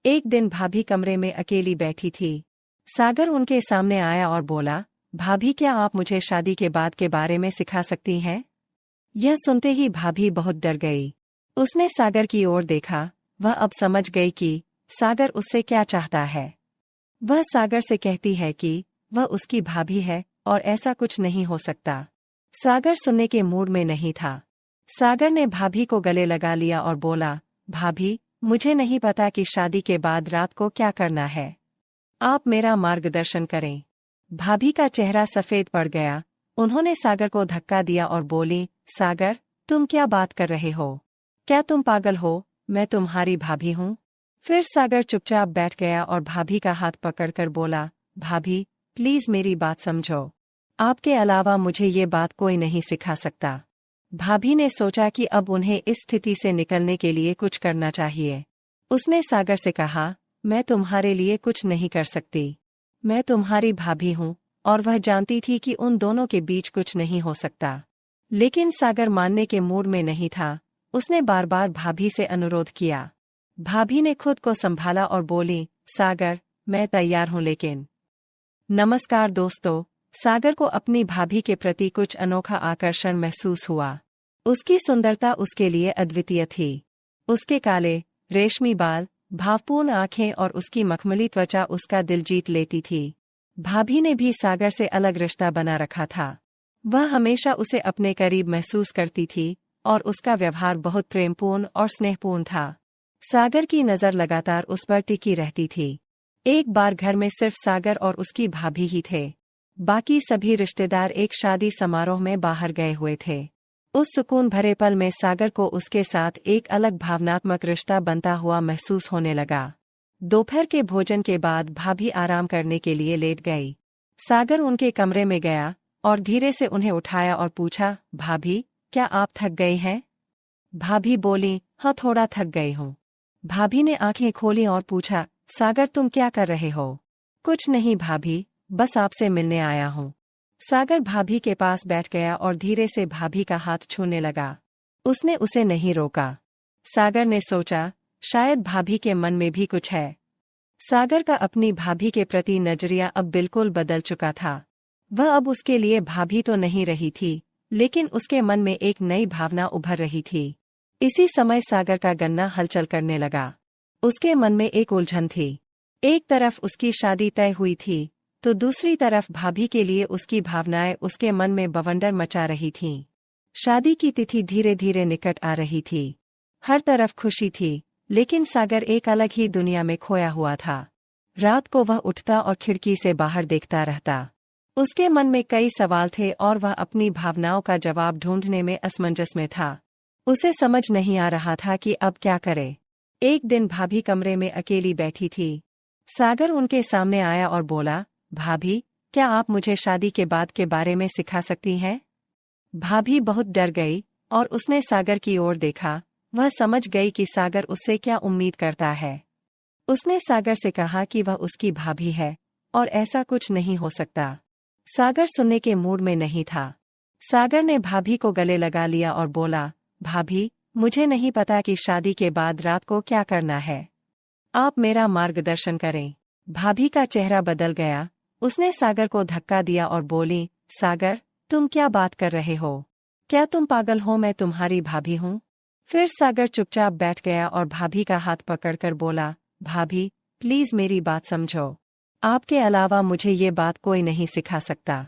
एक दिन भाभी कमरे में अकेली बैठी थी। सागर उनके सामने आया और बोला, भाभी क्या आप मुझे शादी के बाद के बारे में सिखा सकती हैं? यह सुनते ही भाभी बहुत डर गई। उसने सागर की ओर देखा। वह अब समझ गई कि सागर उससे क्या चाहता है। वह सागर से कहती है कि वह उसकी भाभी है और ऐसा कुछ नहीं हो सकता। सागर सुनने के मूड में नहीं था। सागर ने भाभी को गले लगा लिया और बोला, भाभी, मुझे नहीं पता कि शादी के बाद रात को क्या करना है। आप मेरा मार्गदर्शन करें। भाभी का चेहरा सफेद पड़ गया। उन्होंने सागर को धक्का दिया और बोली, सागर, तुम क्या बात कर रहे हो? क्या तुम पागल हो? मैं तुम्हारी भाभी हूँ। फिर सागर चुपचाप बैठ गया और भाभी का हाथ पकड़कर बोला, भाभी, प्लीज मेरी बात समझो। आपके अलावा मुझे ये बात कोई नहीं सिखा सकता। भाभी ने सोचा कि अब उन्हें इस स्थिति से निकलने के लिए कुछ करना चाहिए। उसने सागर से कहा, मैं तुम्हारे लिए कुछ नहीं कर सकती। मैं तुम्हारी भाभी हूँ। और वह जानती थी कि उन दोनों के बीच कुछ नहीं हो सकता। लेकिन सागर मानने के मूड में नहीं था। उसने बार बार भाभी से अनुरोध किया। भाभी ने खुद को संभाला और बोली, सागर, मैं तैयार हूँ लेकिन। नमस्कार दोस्तों। सागर को अपनी भाभी के प्रति कुछ अनोखा आकर्षण महसूस हुआ। उसकी सुंदरता उसके लिए अद्वितीय थी। उसके काले, रेशमी बाल, भावपूर्ण आंखें और उसकी मखमली त्वचा उसका दिल जीत लेती थी। भाभी ने भी सागर से अलग रिश्ता बना रखा था। वह हमेशा उसे अपने करीब महसूस करती थी और उसका व्यवहार बहुत प्रेमपूर्ण और स्नेहपूर्ण था। सागर की नज़र लगातार उस पर टिकी रहती थी। एक बार घर में सिर्फ सागर और उसकी भाभी ही थे। बाकी सभी रिश्तेदार एक शादी समारोह में बाहर गए हुए थे। उस सुकून भरे पल में सागर को उसके साथ एक अलग भावनात्मक रिश्ता बनता हुआ महसूस होने लगा। दोपहर के भोजन के बाद भाभी आराम करने के लिए लेट गई। सागर उनके कमरे में गया और धीरे से उन्हें उठाया और पूछा, भाभी, क्या आप थक गई हैं? भाभी बोली, हाँ, थोड़ा थक गई हूँ। भाभी ने आंखें खोली और पूछा, सागर, तुम क्या कर रहे हो? कुछ नहीं भाभी, बस आपसे मिलने आया हूँ। सागर भाभी के पास बैठ गया और धीरे से भाभी का हाथ छूने लगा। उसने उसे नहीं रोका। सागर ने सोचा, शायद भाभी के मन में भी कुछ है। सागर का अपनी भाभी के प्रति नजरिया अब बिल्कुल बदल चुका था। वह अब उसके लिए भाभी तो नहीं रही थी, लेकिन उसके मन में एक नई भावना उभर रही थी। इसी समय सागर का गन्ना हलचल करने लगा। उसके मन में एक उलझन थी। एक तरफ उसकी शादी तय हुई थी, तो दूसरी तरफ भाभी के लिए उसकी भावनाएं उसके मन में बवंडर मचा रही थीं। शादी की तिथि धीरे धीरे निकट आ रही थी। हर तरफ खुशी थी, लेकिन सागर एक अलग ही दुनिया में खोया हुआ था। रात को वह उठता और खिड़की से बाहर देखता रहता। उसके मन में कई सवाल थे और वह अपनी भावनाओं का जवाब ढूंढने में असमंजस में था। उसे समझ नहीं आ रहा था कि अब क्या करे। एक दिन भाभी कमरे में अकेली बैठी थी। सागर उनके सामने आया और बोला, भाभी, क्या आप मुझे शादी के बाद के बारे में सिखा सकती हैं? भाभी बहुत डर गई और उसने सागर की ओर देखा। वह समझ गई कि सागर उससे क्या उम्मीद करता है। उसने सागर से कहा कि वह उसकी भाभी है और ऐसा कुछ नहीं हो सकता। सागर सुनने के मूड में नहीं था। सागर ने भाभी को गले लगा लिया और बोला, भाभी, मुझे नहीं पता कि शादी के बाद रात को क्या करना है। आप मेरा मार्गदर्शन करें। भाभी का चेहरा बदल गया। उसने सागर को धक्का दिया और बोली, सागर, तुम क्या बात कर रहे हो? क्या तुम पागल हो? मैं तुम्हारी भाभी हूँ। फिर सागर चुपचाप बैठ गया और भाभी का हाथ पकड़कर बोला, भाभी, प्लीज मेरी बात समझो। आपके अलावा मुझे ये बात कोई नहीं सिखा सकता।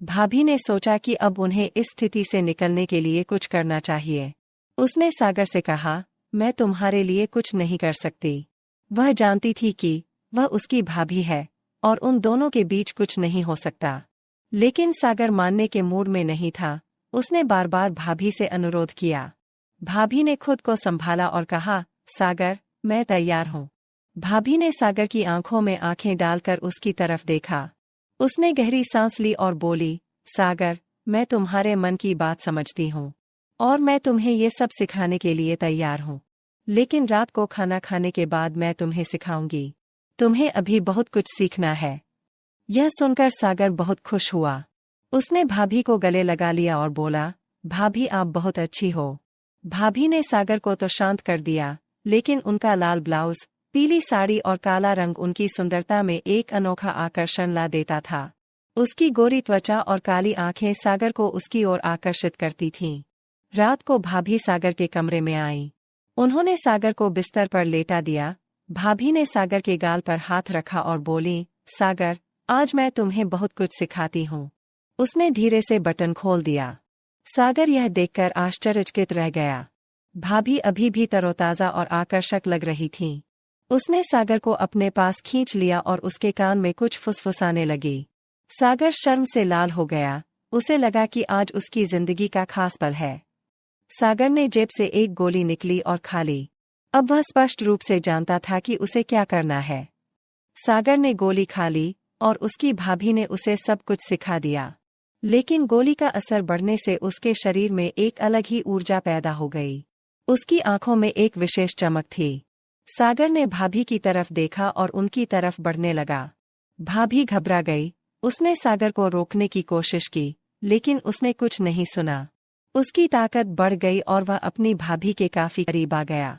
भाभी ने सोचा कि अब उन्हें इस स्थिति से निकलने के लिए कुछ करना चाहिए। उसने सागर से कहा, मैं तुम्हारे लिए कुछ नहीं कर सकती। वह जानती थी कि वह उसकी भाभी है और उन दोनों के बीच कुछ नहीं हो सकता। लेकिन सागर मानने के मूड में नहीं था। उसने बार बार भाभी से अनुरोध किया। भाभी ने खुद को संभाला और कहा, सागर, मैं तैयार हूँ। भाभी ने सागर की आंखों में आंखें डालकर उसकी तरफ देखा। उसने गहरी सांस ली और बोली, सागर, मैं तुम्हारे मन की बात समझती हूँ और मैं तुम्हें ये सब सिखाने के लिए तैयार हूँ। लेकिन रात को खाना खाने के बाद मैं तुम्हें सिखाऊंगी। तुम्हें अभी बहुत कुछ सीखना है। यह सुनकर सागर बहुत खुश हुआ। उसने भाभी को गले लगा लिया और बोला, भाभी, आप बहुत अच्छी हो। भाभी ने सागर को तो शांत कर दिया, लेकिन उनका लाल ब्लाउज, पीली साड़ी और काला रंग उनकी सुंदरता में एक अनोखा आकर्षण ला देता था। उसकी गोरी त्वचा और काली आंखें सागर को उसकी ओर आकर्षित करती थीं। रात को भाभी सागर के कमरे में आई। उन्होंने सागर को बिस्तर पर लेटा दिया। भाभी ने सागर के गाल पर हाथ रखा और बोली, सागर, आज मैं तुम्हें बहुत कुछ सिखाती हूँ। उसने धीरे से बटन खोल दिया। सागर यह देखकर आश्चर्यचकित रह गया। भाभी अभी भी तरोताजा और आकर्षक लग रही थीं। उसने सागर को अपने पास खींच लिया और उसके कान में कुछ फुसफुसाने लगी। सागर शर्म से लाल हो गया। उसे लगा कि आज उसकी जिंदगी का खास पल है। सागर ने जेब से एक गोली निकली और खा ली। अब वह स्पष्ट रूप से जानता था कि उसे क्या करना है। सागर ने गोली खा ली और उसकी भाभी ने उसे सब कुछ सिखा दिया। लेकिन गोली का असर बढ़ने से उसके शरीर में एक अलग ही ऊर्जा पैदा हो गई। उसकी आंखों में एक विशेष चमक थी। सागर ने भाभी की तरफ देखा और उनकी तरफ बढ़ने लगा। भाभी घबरा गई। उसने सागर को रोकने की कोशिश की, लेकिन उसने कुछ नहीं सुना। उसकी ताकत बढ़ गई और वह अपनी भाभी के काफी करीब आ गया।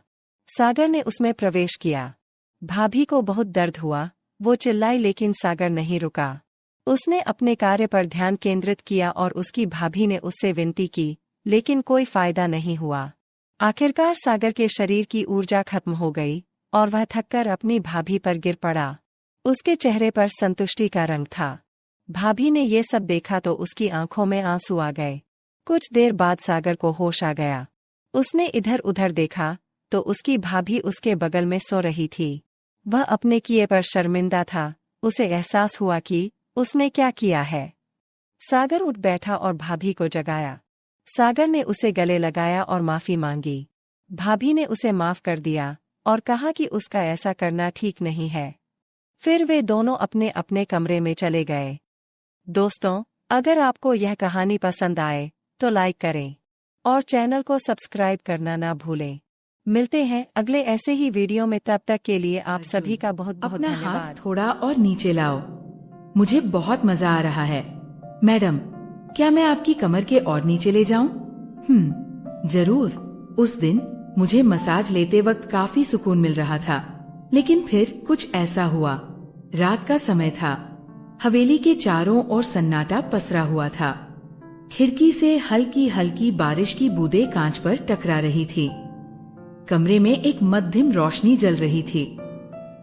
सागर ने उसमें प्रवेश किया। भाभी को बहुत दर्द हुआ। वो चिल्लाई लेकिन सागर नहीं रुका। उसने अपने कार्य पर ध्यान केंद्रित किया और उसकी भाभी ने उससे विनती की, लेकिन कोई फायदा नहीं हुआ। आखिरकार सागर के शरीर की ऊर्जा खत्म हो गई और वह थककर अपनी भाभी पर गिर पड़ा। उसके चेहरे पर संतुष्टि का रंग था। भाभी ने ये सब देखा तो उसकी आंखों में आंसू आ गए। कुछ देर बाद सागर को होश आ गया। उसने इधर उधर देखा तो उसकी भाभी उसके बगल में सो रही थी। वह अपने किए पर शर्मिंदा था। उसे एहसास हुआ कि उसने क्या किया है। सागर उठ बैठा और भाभी को जगाया। सागर ने उसे गले लगाया और माफी मांगी। भाभी ने उसे माफ कर दिया और कहा कि उसका ऐसा करना ठीक नहीं है। फिर वे दोनों अपने अपने कमरे में चले गए। दोस्तों, अगर आपको यह कहानी पसंद आए तो लाइक करें और चैनल को सब्सक्राइब करना ना भूलें। मिलते हैं अगले ऐसे ही वीडियो में। तब तक के लिए आप सभी का बहुत बहुत धन्यवाद। धन्यवाद। हाथ थोड़ा और नीचे लाओ। मुझे बहुत मजा आ रहा है। मैडम, क्या मैं आपकी कमर के और नीचे ले जाऊं? जरूर। उस दिन मुझे मसाज लेते वक्त काफी सुकून मिल रहा था, लेकिन फिर कुछ ऐसा हुआ। रात का समय था। हवेली के चारों ओर सन्नाटा पसरा हुआ था। खिड़की से हल्की हल्की बारिश की बूंदें कांच पर टकरा रही थी। कमरे में एक मध्यम रोशनी जल रही थी।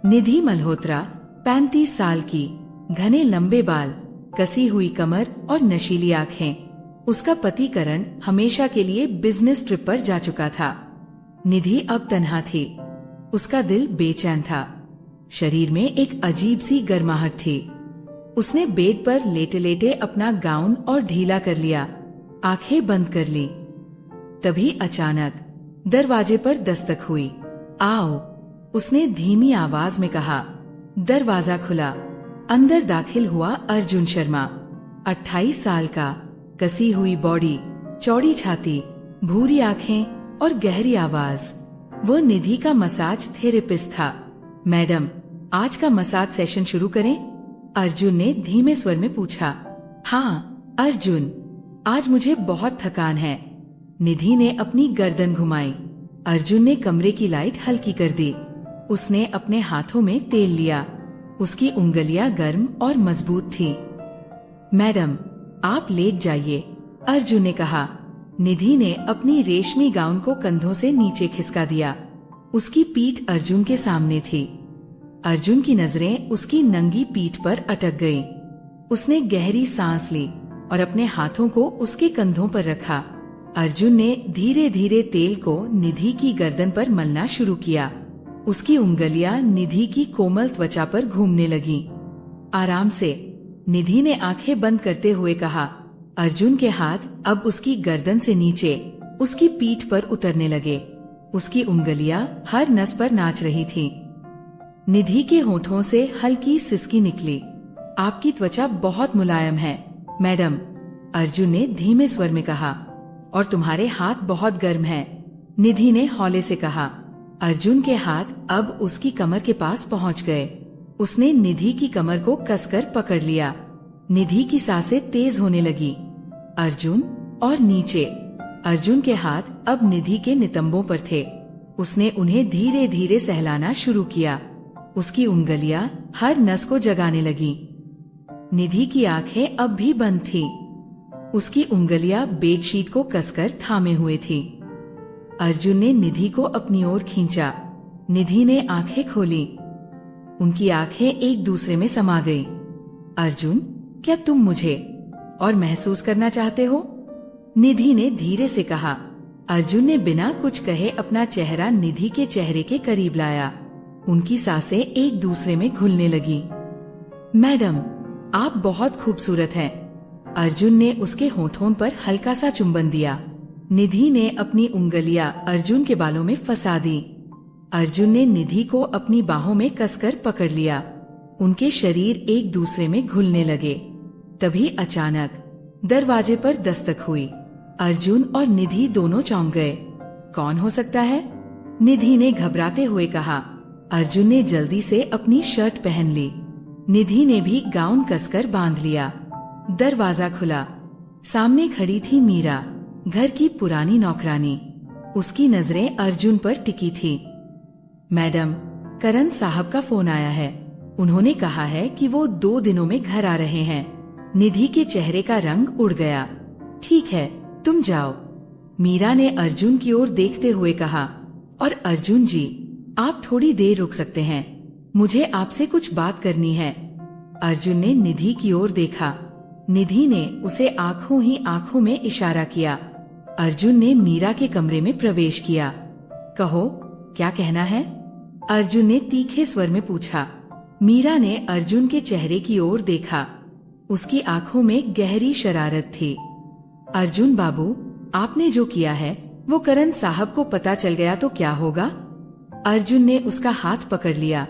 निधि मल्होत्रा, 35 साल की, घने लंबे बाल, कसी हुई कमर और नशीली आंखें। उसका पति करण हमेशा के लिए बिजनेस ट्रिप पर जा चुका था। निधि अब तन्हा थी। उसका दिल बेचैन था। शरीर में एक अजीब सी गर्माहट थी। उसने बेड पर लेटे लेटे अपना गाउन और ढीला कर लिया, आंखें बंद कर ली। तभी अचानक दरवाजे पर दस्तक हुई। आओ, उसने धीमी आवाज में कहा। दरवाजा खुला। अंदर दाखिल हुआ अर्जुन शर्मा, 28 साल का, कसी हुई बॉडी, चौड़ी छाती, भूरी आंखें और गहरी आवाज। वो निधि का मसाज थेरेपिस्ट था। मैडम, आज का मसाज सेशन शुरू करें? अर्जुन ने धीमे स्वर में पूछा। हाँ अर्जुन, आज मुझे बहुत थकान है। निधि ने अपनी गर्दन घुमाई। अर्जुन ने कमरे की लाइट हल्की कर दी। उसने अपने हाथों में तेल लिया। उसकी उंगलियां गर्म और मजबूत थी। मैडम, आप लेट जाइए, अर्जुन ने कहा। निधि ने अपनी रेशमी गाउन को कंधों से नीचे खिसका दिया। उसकी पीठ अर्जुन के सामने थी। अर्जुन की नजरें उसकी नंगी पीठ पर अटक गईं। उसने गहरी सांस ली और अपने हाथों को उसके कंधों पर रखा। अर्जुन ने धीरे धीरे तेल को निधि की गर्दन पर मलना शुरू किया। उसकी उंगलियां निधि की कोमल त्वचा पर घूमने लगीं। आराम से, निधि ने आंखें बंद करते हुए कहा। अर्जुन के हाथ अब उसकी गर्दन से नीचे उसकी पीठ पर उतरने लगे। उसकी उंगलियां हर नस पर नाच रही थीं। निधि के होठों से हल्की सिसकी निकली। आपकी त्वचा बहुत मुलायम है, मैडम, अर्जुन ने धीमे स्वर में कहा। और तुम्हारे हाथ बहुत गर्म हैं, निधि ने हौले से कहा। अर्जुन के हाथ अब उसकी कमर के पास पहुंच गए। उसने निधि की कमर को कसकर पकड़ लिया। निधि की सांसें तेज होने लगी। अर्जुन और नीचे। अर्जुन के हाथ अब निधि के नितंबों पर थे। उसने उन्हें धीरे धीरे सहलाना शुरू किया। उसकी उंगलियां हर नस को जगाने लगी। निधि की आंखें अब भी बंद थी। उसकी उंगलियां बेडशीट को कसकर थामे हुए थी। अर्जुन ने निधि को अपनी ओर खींचा। निधि ने आंखें खोली। उनकी आंखें एक दूसरे में समा गईं। अर्जुन, क्या तुम मुझे और महसूस करना चाहते हो? निधि ने धीरे से कहा। अर्जुन ने बिना कुछ कहे अपना चेहरा निधि के चेहरे के करीब लाया। उनकी सांसें एक दूसरे में घुलने लगी। मैडम, आप बहुत खूबसूरत हैं। अर्जुन ने उसके होठों पर हल्का सा चुंबन दिया। निधि ने अपनी उंगलियां अर्जुन के बालों में फंसा दी। अर्जुन ने निधि को अपनी बाहों में कसकर पकड़ लिया। उनके शरीर एक दूसरे में घुलने लगे। तभी अचानक दरवाजे पर दस्तक हुई। अर्जुन और निधि दोनों चौंक गए। कौन हो सकता है? निधि ने घबराते हुए कहा। अर्जुन ने जल्दी से अपनी शर्ट पहन ली। निधि ने भी गाउन कसकर बांध लिया। दरवाजा खुला। सामने खड़ी थी मीरा, घर की पुरानी नौकरानी। उसकी नजरें अर्जुन पर टिकी थी। मैडम, करण साहब का फोन आया है। उन्होंने कहा है कि वो 2 दिनों में घर आ रहे हैं। निधि के चेहरे का रंग उड़ गया। ठीक है, तुम जाओ, मीरा ने अर्जुन की ओर देखते हुए कहा। और अर्जुन जी, आप थोड़ी देर रुक सकते हैं, मुझे आपसे कुछ बात करनी है। अर्जुन ने निधि की ओर देखा। निधि ने उसे आंखों ही आंखों में इशारा किया। अर्जुन ने मीरा के कमरे में प्रवेश किया। कहो, क्या कहना है? अर्जुन ने तीखे स्वर में पूछा। मीरा ने अर्जुन के चेहरे की ओर देखा। उसकी आंखों में गहरी शरारत थी। अर्जुन बाबू, आपने जो किया है वो करण साहब को पता चल गया तो क्या होगा? अर्जुन ने उसका हाथ पकड़ लिया।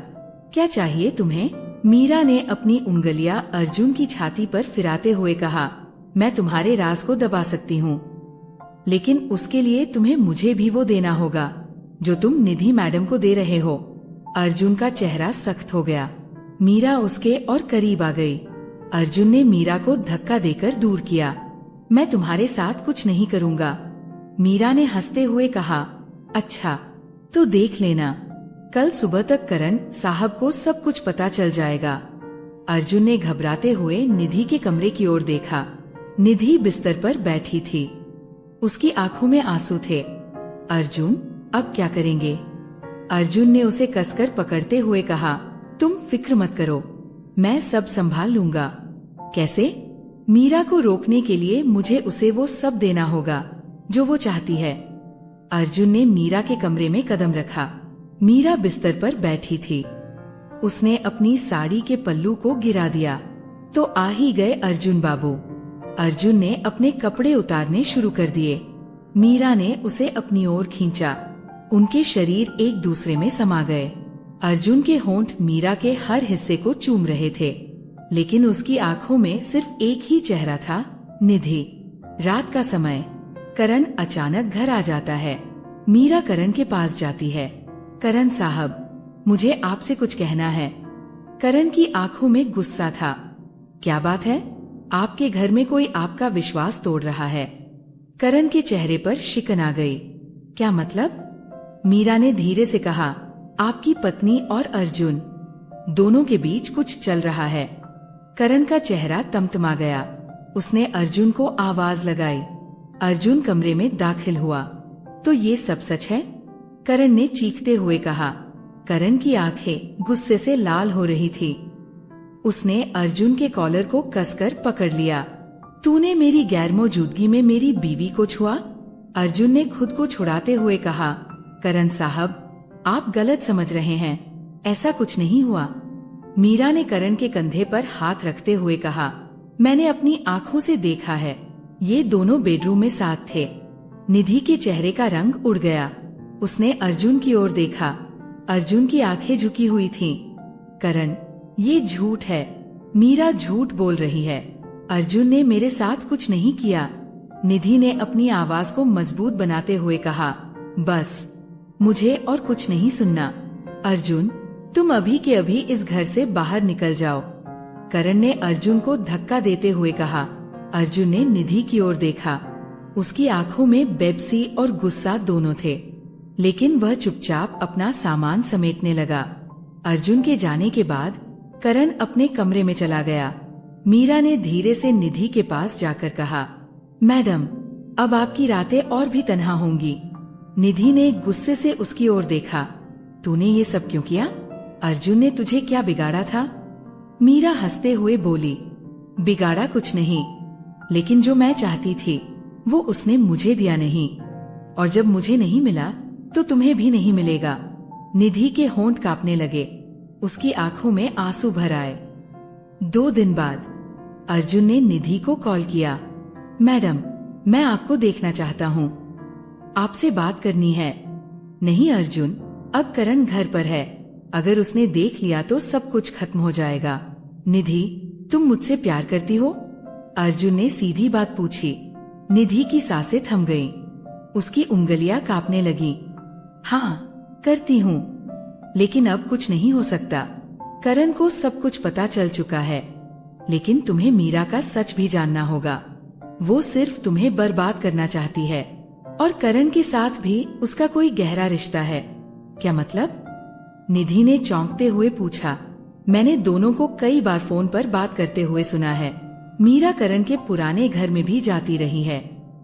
क्या चाहिए तुम्हें? मीरा ने अपनी उंगलियां अर्जुन की छाती पर फिराते हुए कहा। मैं तुम्हारे राज को दबा सकती हूँ, लेकिन उसके लिए तुम्हें मुझे भी वो देना होगा जो तुम निधि मैडम को दे रहे हो। अर्जुन का चेहरा सख्त हो गया। मीरा उसके और करीब आ गई। अर्जुन ने मीरा को धक्का देकर दूर किया। मैं तुम्हारे साथ कुछ नहीं करूँगा, मीरा ने हंसते हुए कहा। अच्छा, तो देख लेना, कल सुबह तक करण साहब को सब कुछ पता चल जाएगा। अर्जुन ने घबराते हुए निधि के कमरे की ओर देखा। निधि बिस्तर पर बैठी थी। उसकी आंखों में आंसू थे। अर्जुन, अब क्या करेंगे? अर्जुन ने उसे कसकर पकड़ते हुए कहा। तुम फिक्र मत करो, मैं सब संभाल लूंगा। कैसे? मीरा को रोकने के लिए मुझे उसे वो सब देना होगा जो वो चाहती है। अर्जुन ने मीरा के कमरे में कदम रखा। मीरा बिस्तर पर बैठी थी। उसने अपनी साड़ी के पल्लू को गिरा दिया तो आ ही गए अर्जुन बाबू। अर्जुन ने अपने कपड़े उतारने शुरू कर दिए। मीरा ने उसे अपनी ओर खींचा। उनके शरीर एक दूसरे में समा गए। अर्जुन के होंठ मीरा के हर हिस्से को चूम रहे थे, लेकिन उसकी आंखों में सिर्फ एक ही चेहरा था, निधि। रात का समय, करण अचानक घर आ जाता है। मीरा करण के पास जाती है। करण साहब, मुझे आपसे कुछ कहना है। करण की आंखों में गुस्सा था। क्या बात है? आपके घर में कोई आपका विश्वास तोड़ रहा है। करण के चेहरे पर शिकन आ गई। क्या मतलब? मीरा ने धीरे से कहा। आपकी पत्नी और अर्जुन दोनों के बीच कुछ चल रहा है। करण का चेहरा तमतमा गया। उसने अर्जुन को आवाज लगाई। अर्जुन कमरे में दाखिल हुआ। तो ये सब सच है? करण ने चीखते हुए कहा। करण की आंखें गुस्से से लाल हो रही थी। उसने अर्जुन के कॉलर को कसकर पकड़ लिया। तूने मेरी गैर मौजूदगी में मेरी बीवी को छुआ? अर्जुन ने खुद को छुड़ाते हुए कहा। करण साहब, आप गलत समझ रहे हैं, ऐसा कुछ नहीं हुआ। मीरा ने करण के कंधे पर हाथ रखते हुए कहा। मैंने अपनी आंखों से देखा है, ये दोनों बेडरूम में साथ थे। निधि के चेहरे का रंग उड़ गया। उसने अर्जुन की ओर देखा। अर्जुन की आंखें झुकी हुई थीं। करण, ये झूठ है। मीरा झूठ बोल रही है। अर्जुन ने मेरे साथ कुछ नहीं किया। निधि ने अपनी आवाज को मजबूत बनाते हुए कहा। बस, मुझे और कुछ नहीं सुनना। अर्जुन, तुम अभी के अभी इस घर से बाहर निकल जाओ। करण ने अर्जुन को धक्का देते हुए कहा। अर्जुन ने निधि की ओर देखा। उसकी आंखों में बेबसी और गुस्सा दोनों थे, लेकिन वह चुपचाप अपना सामान समेटने लगा। अर्जुन के जाने के बाद करण अपने कमरे में चला गया। मीरा ने धीरे से निधि के पास जाकर कहा, मैडम, अब आपकी रातें और भी तन्हा होंगी। निधि ने गुस्से से उसकी ओर देखा। तूने ये सब क्यों किया? अर्जुन ने तुझे क्या बिगाड़ा था? मीरा हंसते हुए बोली, बिगाड़ा कुछ नहीं, लेकिन जो मैं चाहती थी वो उसने मुझे दिया नहीं, और जब मुझे नहीं मिला तो तुम्हें भी नहीं मिलेगा। निधि के होंठ कांपने लगे, उसकी आंखों में आंसू भर आए। 2 दिन बाद अर्जुन ने निधि को कॉल किया। मैडम, मैं आपको देखना चाहता हूँ, आपसे बात करनी है। नहीं अर्जुन, अब करण घर पर है, अगर उसने देख लिया तो सब कुछ खत्म हो जाएगा। निधि, तुम मुझसे प्यार करती हो? अर्जुन ने सीधी बात पूछी। निधि की सांसें थम गईं, उसकी उंगलियां कांपने लगी। हाँ, करती हूँ, लेकिन अब कुछ नहीं हो सकता। करण को सब कुछ पता चल चुका है, लेकिन तुम्हें मीरा का सच भी जानना होगा। वो सिर्फ तुम्हें बर्बाद करना चाहती है, और करण के साथ भी उसका कोई गहरा रिश्ता है। क्या मतलब? निधि ने चौंकते हुए पूछा। मैंने दोनों को कई बार फोन पर बात करते हुए सुना है। मीरा करण के पुराने घर में भी जाती रही है।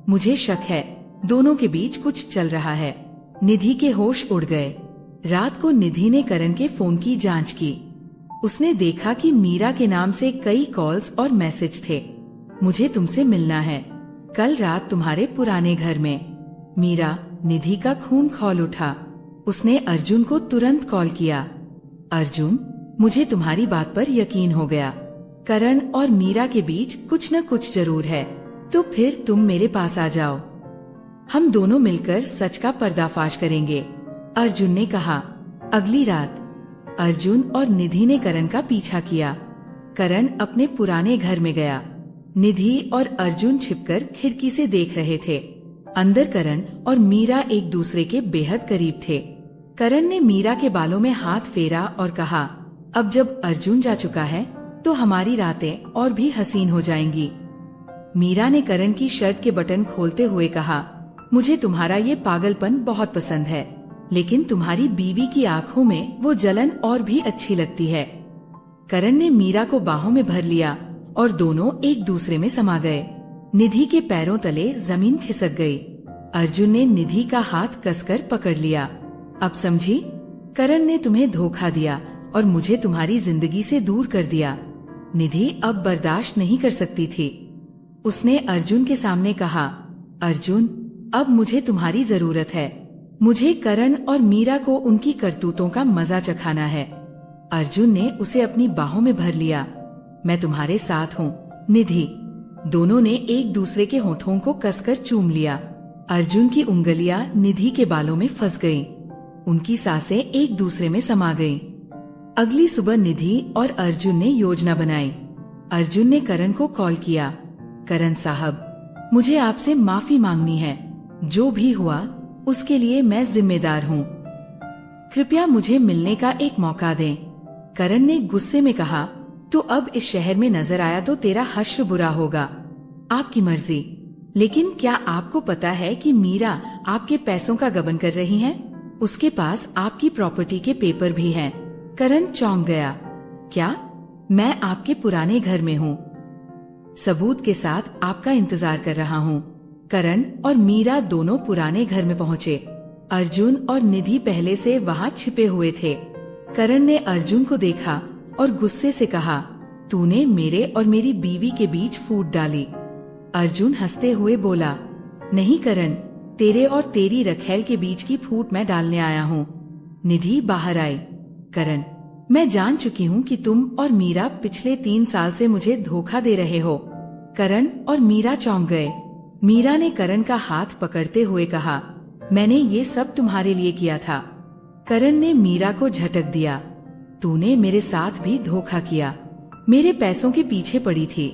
मुझे शक है दोनों के बीच कुछ चल रहा है। निधि के होश उड़ गए। रात को निधि ने करण के फोन की जांच की। उसने देखा कि मीरा के नाम से कई कॉल्स और मैसेज थे। मुझे तुमसे मिलना है, कल रात तुम्हारे पुराने घर में। मीरा, निधि का खून खौल उठा। उसने अर्जुन को तुरंत कॉल किया। अर्जुन, मुझे तुम्हारी बात पर यकीन हो गया। करण और मीरा के बीच कुछ न कुछ जरूर है, तो फिर तुम मेरे पास आ जाओ, हम दोनों मिलकर सच का पर्दाफाश करेंगे, अर्जुन ने कहा। अगली रात अर्जुन और निधि ने करण का पीछा किया। करण अपने पुराने घर में गया। निधि और अर्जुन छिपकर खिड़की से देख रहे थे। अंदर करण और मीरा एक दूसरे के बेहद करीब थे। करण ने मीरा के बालों में हाथ फेरा और कहा, अब जब अर्जुन जा चुका है तो हमारी रातें और भी हसीन हो जाएंगी। मीरा ने करण की शर्ट के बटन खोलते हुए कहा, मुझे तुम्हारा ये पागलपन बहुत पसंद है, लेकिन तुम्हारी बीवी की आंखों में वो जलन और भी अच्छी लगती है। करण ने मीरा को बाहों में भर लिया और दोनों एक दूसरे में समा गए। निधि के पैरों तले जमीन खिसक गई। अर्जुन ने निधि का हाथ कसकर पकड़ लिया। अब समझी, करण ने तुम्हें धोखा दिया और मुझे तुम्हारी जिंदगी से दूर कर दिया। निधि अब बर्दाश्त नहीं कर सकती थी। उसने अर्जुन के सामने कहा, अर्जुन, अब मुझे तुम्हारी जरूरत है। मुझे करण और मीरा को उनकी करतूतों का मजा चखाना है। अर्जुन ने उसे अपनी बाहों में भर लिया। मैं तुम्हारे साथ हूँ, निधि। दोनों ने एक दूसरे के होठों को कसकर चूम लिया। अर्जुन की उंगलियां निधि के बालों में फंस गईं। उनकी सांसें एक दूसरे में समा गईं। अगली सुबह निधि और अर्जुन ने योजना बनाई। अर्जुन ने करण को कॉल किया। करण साहब, मुझे आपसे माफी मांगनी है। जो भी हुआ उसके लिए मैं जिम्मेदार हूँ। कृपया मुझे मिलने का एक मौका दें। करण ने गुस्से में कहा, तो अब इस शहर में नजर आया तो तेरा हश्र बुरा होगा। आपकी मर्जी, लेकिन क्या आपको पता है कि मीरा आपके पैसों का गबन कर रही है? उसके पास आपकी प्रॉपर्टी के पेपर भी हैं। करण चौंक गया। क्या? मैं आपके पुराने घर में हूँ, सबूत के साथ आपका इंतजार कर रहा हूँ। करण और मीरा दोनों पुराने घर में पहुँचे। अर्जुन और निधि पहले से वहाँ छिपे हुए थे। करण ने अर्जुन को देखा और गुस्से से कहा, तूने मेरे और मेरी बीवी के बीच फूट डाली। अर्जुन हंसते हुए बोला, नहीं करण, तेरे और तेरी रखेल के बीच की फूट मैं डालने आया हूँ। निधि बाहर आई। करण, मैं जान चुकी हूँ कि तुम और मीरा पिछले 3 साल से मुझे धोखा दे रहे हो। करण और मीरा चौंक गए। मीरा ने करण का हाथ पकड़ते हुए कहा, मैंने ये सब तुम्हारे लिए किया था। करण ने मीरा को झटक दिया। तूने मेरे साथ भी धोखा किया, मेरे पैसों के पीछे पड़ी थी।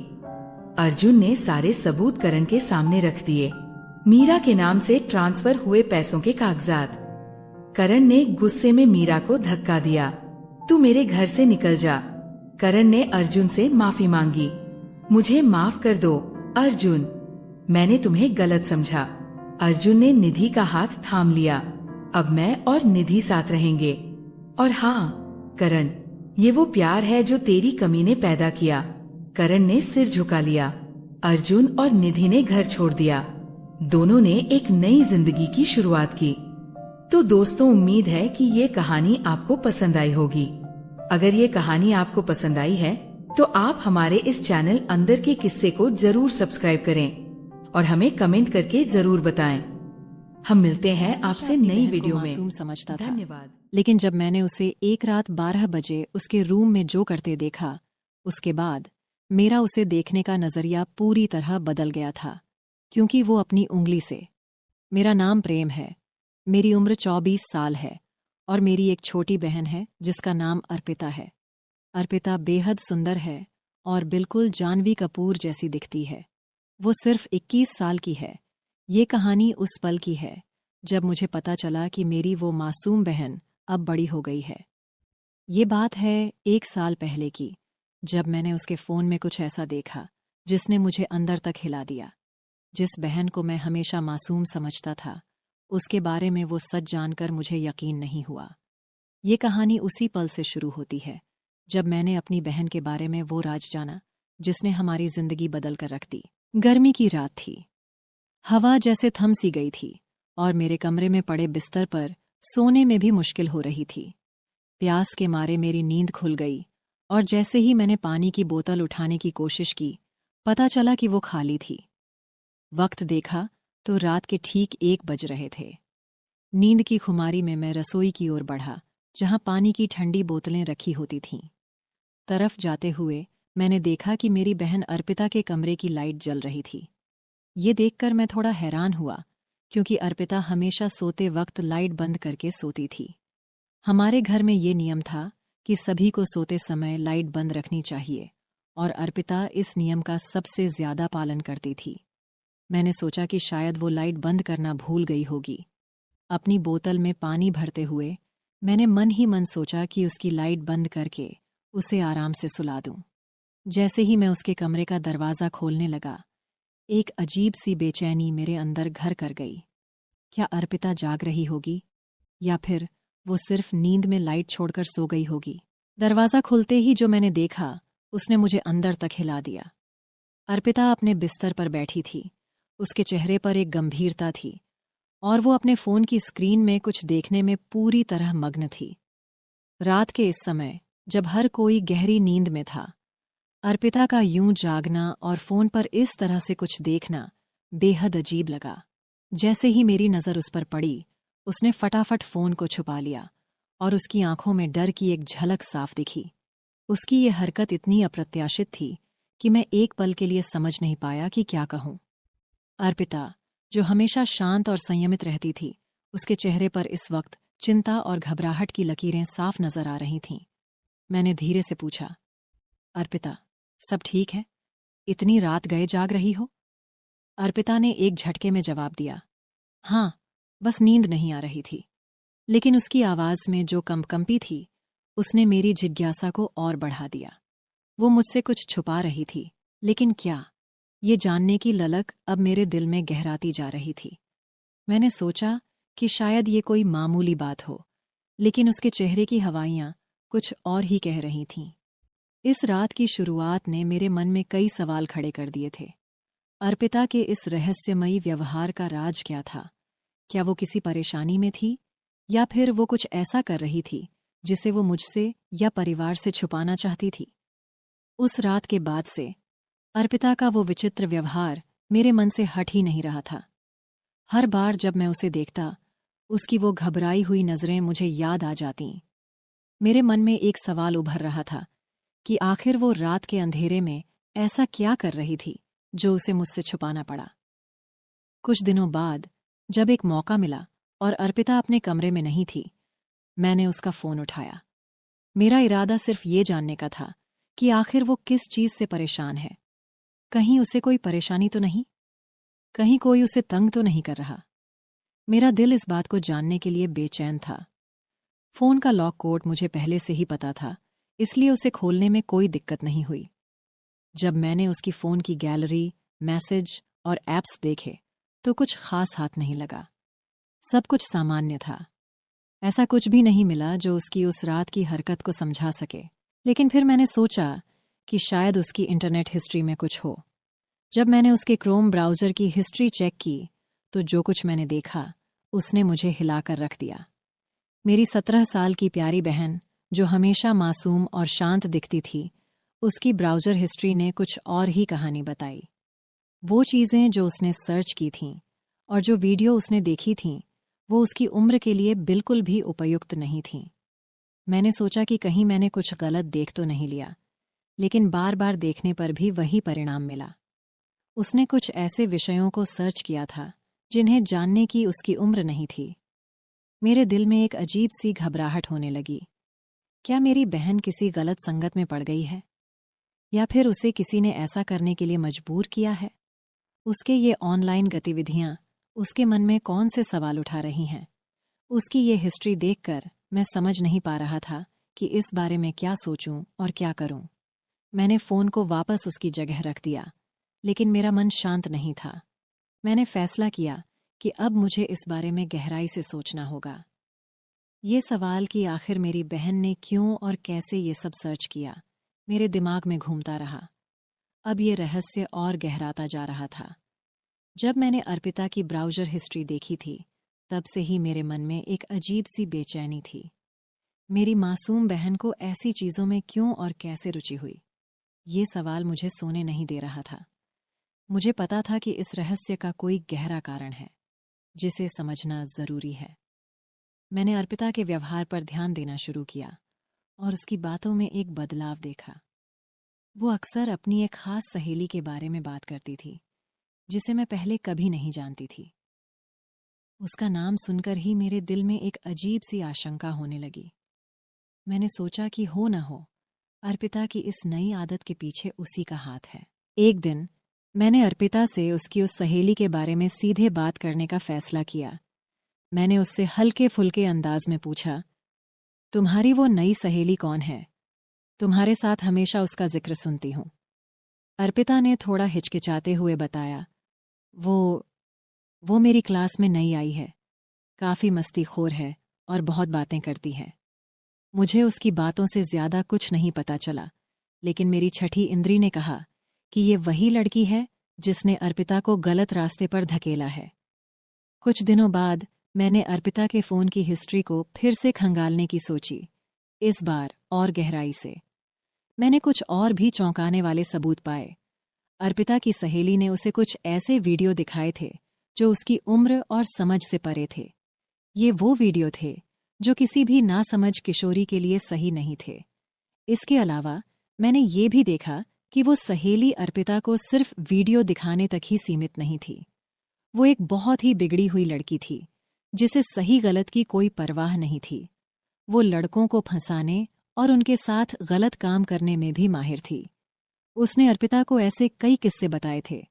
अर्जुन ने सारे सबूत करण के सामने रख दिए। मीरा के नाम से ट्रांसफर हुए पैसों के कागजात। करण ने गुस्से में मीरा को धक्का दिया। तू मेरे घर से निकल जा। करण ने अर्जुन से माफी मांगी। मुझे माफ कर दो अर्जुन, मैंने तुम्हें गलत समझा। अर्जुन ने निधि का हाथ थाम लिया। अब मैं और निधि साथ रहेंगे। और हाँ करण, ये वो प्यार है जो तेरी कमी ने पैदा किया। करण ने सिर झुका लिया। अर्जुन और निधि ने घर छोड़ दिया। दोनों ने एक नई जिंदगी की शुरुआत की। तो दोस्तों, उम्मीद है कि ये कहानी आपको पसंद आई होगी। अगर ये कहानी आपको पसंद आई है तो आप हमारे इस चैनल अंदर के किस्से को जरूर सब्सक्राइब करें और हमें कमेंट करके जरूर बताएं। हम मिलते हैं आपसे नई वीडियो में। मासूम समझता था, धन्यवाद। लेकिन जब मैंने उसे एक रात 12 बजे उसके रूम में जो करते देखा, उसके बाद मेरा उसे देखने का नजरिया पूरी तरह बदल गया था। क्योंकि वो अपनी उंगली से, मेरा नाम प्रेम है, मेरी उम्र 24 साल है और मेरी एक छोटी बहन है जिसका नाम अर्पिता है। अर्पिता बेहद सुंदर है और बिल्कुल जानवी कपूर जैसी दिखती है। वो सिर्फ 21 साल की है। ये कहानी उस पल की है जब मुझे पता चला कि मेरी वो मासूम बहन अब बड़ी हो गई है। ये बात है 1 साल पहले की, जब मैंने उसके फ़ोन में कुछ ऐसा देखा जिसने मुझे अंदर तक हिला दिया। जिस बहन को मैं हमेशा मासूम समझता था, उसके बारे में वो सच जानकर मुझे यकीन नहीं हुआ। ये कहानी उसी पल से शुरू होती है जब मैंने अपनी बहन के बारे में वो राज जाना जिसने हमारी जिंदगी बदल कर रख दी। गर्मी की रात थी, हवा जैसे थम सी गई थी और मेरे कमरे में पड़े बिस्तर पर सोने में भी मुश्किल हो रही थी। प्यास के मारे मेरी नींद खुल गई और जैसे ही मैंने पानी की बोतल उठाने की कोशिश की, पता चला कि वो खाली थी। वक्त देखा तो रात के ठीक 1 बज रहे थे। नींद की खुमारी में मैं रसोई की ओर बढ़ा, जहां पानी की ठंडी बोतलें रखी होती थीं। तरफ जाते हुए मैंने देखा कि मेरी बहन अर्पिता के कमरे की लाइट जल रही थी। ये देखकर मैं थोड़ा हैरान हुआ, क्योंकि अर्पिता हमेशा सोते वक्त लाइट बंद करके सोती थी। हमारे घर में ये नियम था कि सभी को सोते समय लाइट बंद रखनी चाहिए और अर्पिता इस नियम का सबसे ज्यादा पालन करती थी। मैंने सोचा कि शायद वो लाइट बंद करना भूल गई होगी। अपनी बोतल में पानी भरते हुए मैंने मन ही मन सोचा कि उसकी लाइट बंद करके उसे आराम से सुला दूं। जैसे ही मैं उसके कमरे का दरवाज़ा खोलने लगा, एक अजीब सी बेचैनी मेरे अंदर घर कर गई। क्या अर्पिता जाग रही होगी या फिर वो सिर्फ नींद में लाइट छोड़कर सो गई होगी? दरवाज़ा खुलते ही जो मैंने देखा उसने मुझे अंदर तक हिला दिया। अर्पिता अपने बिस्तर पर बैठी थी। उसके चेहरे पर एक गंभीरता थी और वो अपने फ़ोन की स्क्रीन में कुछ देखने में पूरी तरह मग्न थी। रात के इस समय, जब हर कोई गहरी नींद में था, अर्पिता का यूं जागना और फ़ोन पर इस तरह से कुछ देखना बेहद अजीब लगा। जैसे ही मेरी नज़र उस पर पड़ी, उसने फटाफट फ़ोन को छुपा लिया और उसकी आंखों में डर की एक झलक साफ दिखी। उसकी ये हरकत इतनी अप्रत्याशित थी कि मैं एक पल के लिए समझ नहीं पाया कि क्या कहूँ। अर्पिता, जो हमेशा शांत और संयमित रहती थी, उसके चेहरे पर इस वक्त चिंता और घबराहट की लकीरें साफ नजर आ रही थीं। मैंने धीरे से पूछा, अर्पिता, सब ठीक है? इतनी रात गए जाग रही हो? अर्पिता ने एक झटके में जवाब दिया, हाँ, बस नींद नहीं आ रही थी। लेकिन उसकी आवाज में जो कंपकंपी थी, उसने मेरी जिज्ञासा को और बढ़ा दिया। वो मुझसे कुछ छुपा रही थी, लेकिन क्या? ये जानने की ललक अब मेरे दिल में गहराती जा रही थी। मैंने सोचा कि शायद ये कोई मामूली बात हो, लेकिन उसके चेहरे की हवाइयाँ कुछ और ही कह रही थीं। इस रात की शुरुआत ने मेरे मन में कई सवाल खड़े कर दिए थे। अर्पिता के इस रहस्यमयी व्यवहार का राज क्या था? क्या वो किसी परेशानी में थी या फिर वो कुछ ऐसा कर रही थी जिसे वो मुझसे या परिवार से छुपाना चाहती थी? उस रात के बाद से अर्पिता का वो विचित्र व्यवहार मेरे मन से हट ही नहीं रहा था। हर बार जब मैं उसे देखता, उसकी वो घबराई हुई नज़रें मुझे याद आ जातीं। मेरे मन में एक सवाल उभर रहा था कि आखिर वो रात के अंधेरे में ऐसा क्या कर रही थी जो उसे मुझसे छुपाना पड़ा। कुछ दिनों बाद जब एक मौका मिला और अर्पिता अपने कमरे में नहीं थी, मैंने उसका फ़ोन उठाया। मेरा इरादा सिर्फ ये जानने का था कि आखिर वो किस चीज़ से परेशान है। कहीं उसे कोई परेशानी तो नहीं? कहीं कोई उसे तंग तो नहीं कर रहा? मेरा दिल इस बात को जानने के लिए बेचैन था। फ़ोन का लॉक कोड मुझे पहले से ही पता था, इसलिए उसे खोलने में कोई दिक्कत नहीं हुई। जब मैंने उसकी फ़ोन की गैलरी, मैसेज और ऐप्स देखे, तो कुछ खास हाथ नहीं लगा। सब कुछ सामान्य था, ऐसा कुछ भी नहीं मिला जो उसकी उस रात की हरकत को समझा सके। लेकिन फिर मैंने सोचा कि शायद उसकी इंटरनेट हिस्ट्री में कुछ हो। जब मैंने उसके क्रोम ब्राउज़र की हिस्ट्री चेक की तो जो कुछ मैंने देखा उसने मुझे हिलाकर रख दिया। मेरी 17 साल की प्यारी बहन, जो हमेशा मासूम और शांत दिखती थी, उसकी ब्राउज़र हिस्ट्री ने कुछ और ही कहानी बताई। वो चीज़ें जो उसने सर्च की थीं और जो वीडियो उसने देखी थीं, वो उसकी उम्र के लिए बिल्कुल भी उपयुक्त नहीं थीं। मैंने सोचा कि कहीं मैंने कुछ गलत देख तो नहीं लिया, लेकिन बार बार देखने पर भी वही परिणाम मिला। उसने कुछ ऐसे विषयों को सर्च किया था जिन्हें जानने की उसकी उम्र नहीं थी। मेरे दिल में एक अजीब सी घबराहट होने लगी। क्या मेरी बहन किसी गलत संगत में पड़ गई है? या फिर उसे किसी ने ऐसा करने के लिए मजबूर किया है? उसके ये ऑनलाइन गतिविधियां उसके मन में कौन से सवाल उठा रही हैं? उसकी ये हिस्ट्री देखकर मैं समझ नहीं पा रहा था कि इस बारे में क्या सोचूं और क्या करूं। मैंने फ़ोन को वापस उसकी जगह रख दिया, लेकिन मेरा मन शांत नहीं था। मैंने फैसला किया कि अब मुझे इस बारे में गहराई से सोचना होगा। ये सवाल कि आखिर मेरी बहन ने क्यों और कैसे ये सब सर्च किया, मेरे दिमाग में घूमता रहा। अब ये रहस्य और गहराता जा रहा था। जब मैंने अर्पिता की ब्राउज़र हिस्ट्री देखी थी, तब से ही मेरे मन में एक अजीब सी बेचैनी थी। मेरी मासूम बहन को ऐसी चीज़ों में क्यों और कैसे रुचि हुई? ये सवाल मुझे सोने नहीं दे रहा था। मुझे पता था कि इस रहस्य का कोई गहरा कारण है, जिसे समझना ज़रूरी है। मैंने अर्पिता के व्यवहार पर ध्यान देना शुरू किया और उसकी बातों में एक बदलाव देखा। वो अक्सर अपनी एक खास सहेली के बारे में बात करती थी, जिसे मैं पहले कभी नहीं जानती थी। उसका नाम सुनकर ही मेरे दिल में एक अजीब सी आशंका होने लगी। मैंने सोचा कि हो न हो, अर्पिता की इस नई आदत के पीछे उसी का हाथ है। एक दिन मैंने अर्पिता से उसकी उस सहेली के बारे में सीधे बात करने का फैसला किया। मैंने उससे हल्के फुल्के अंदाज में पूछा, तुम्हारी वो नई सहेली कौन है? तुम्हारे साथ हमेशा उसका जिक्र सुनती हूँ। अर्पिता ने थोड़ा हिचकिचाते हुए बताया, वो मेरी क्लास में नई आई है, काफ़ी मस्तीखोर है और बहुत बातें करती है। मुझे उसकी बातों से ज़्यादा कुछ नहीं पता चला, लेकिन मेरी छठी इंद्री ने कहा कि ये वही लड़की है जिसने अर्पिता को गलत रास्ते पर धकेला है। कुछ दिनों बाद मैंने अर्पिता के फ़ोन की हिस्ट्री को फिर से खंगालने की सोची, इस बार और गहराई से। मैंने कुछ और भी चौंकाने वाले सबूत पाए। अर्पिता की सहेली ने उसे कुछ ऐसे वीडियो दिखाए थे जो उसकी उम्र और समझ से परे थे। ये वो वीडियो थे जो किसी भी नासमझ किशोरी के लिए सही नहीं थे। इसके अलावा मैंने ये भी देखा कि वो सहेली अर्पिता को सिर्फ वीडियो दिखाने तक ही सीमित नहीं थी। वो एक बहुत ही बिगड़ी हुई लड़की थी, जिसे सही गलत की कोई परवाह नहीं थी। वो लड़कों को फंसाने और उनके साथ गलत काम करने में भी माहिर थी। उसने अर्पिता को ऐसे कई किस्से बताए थे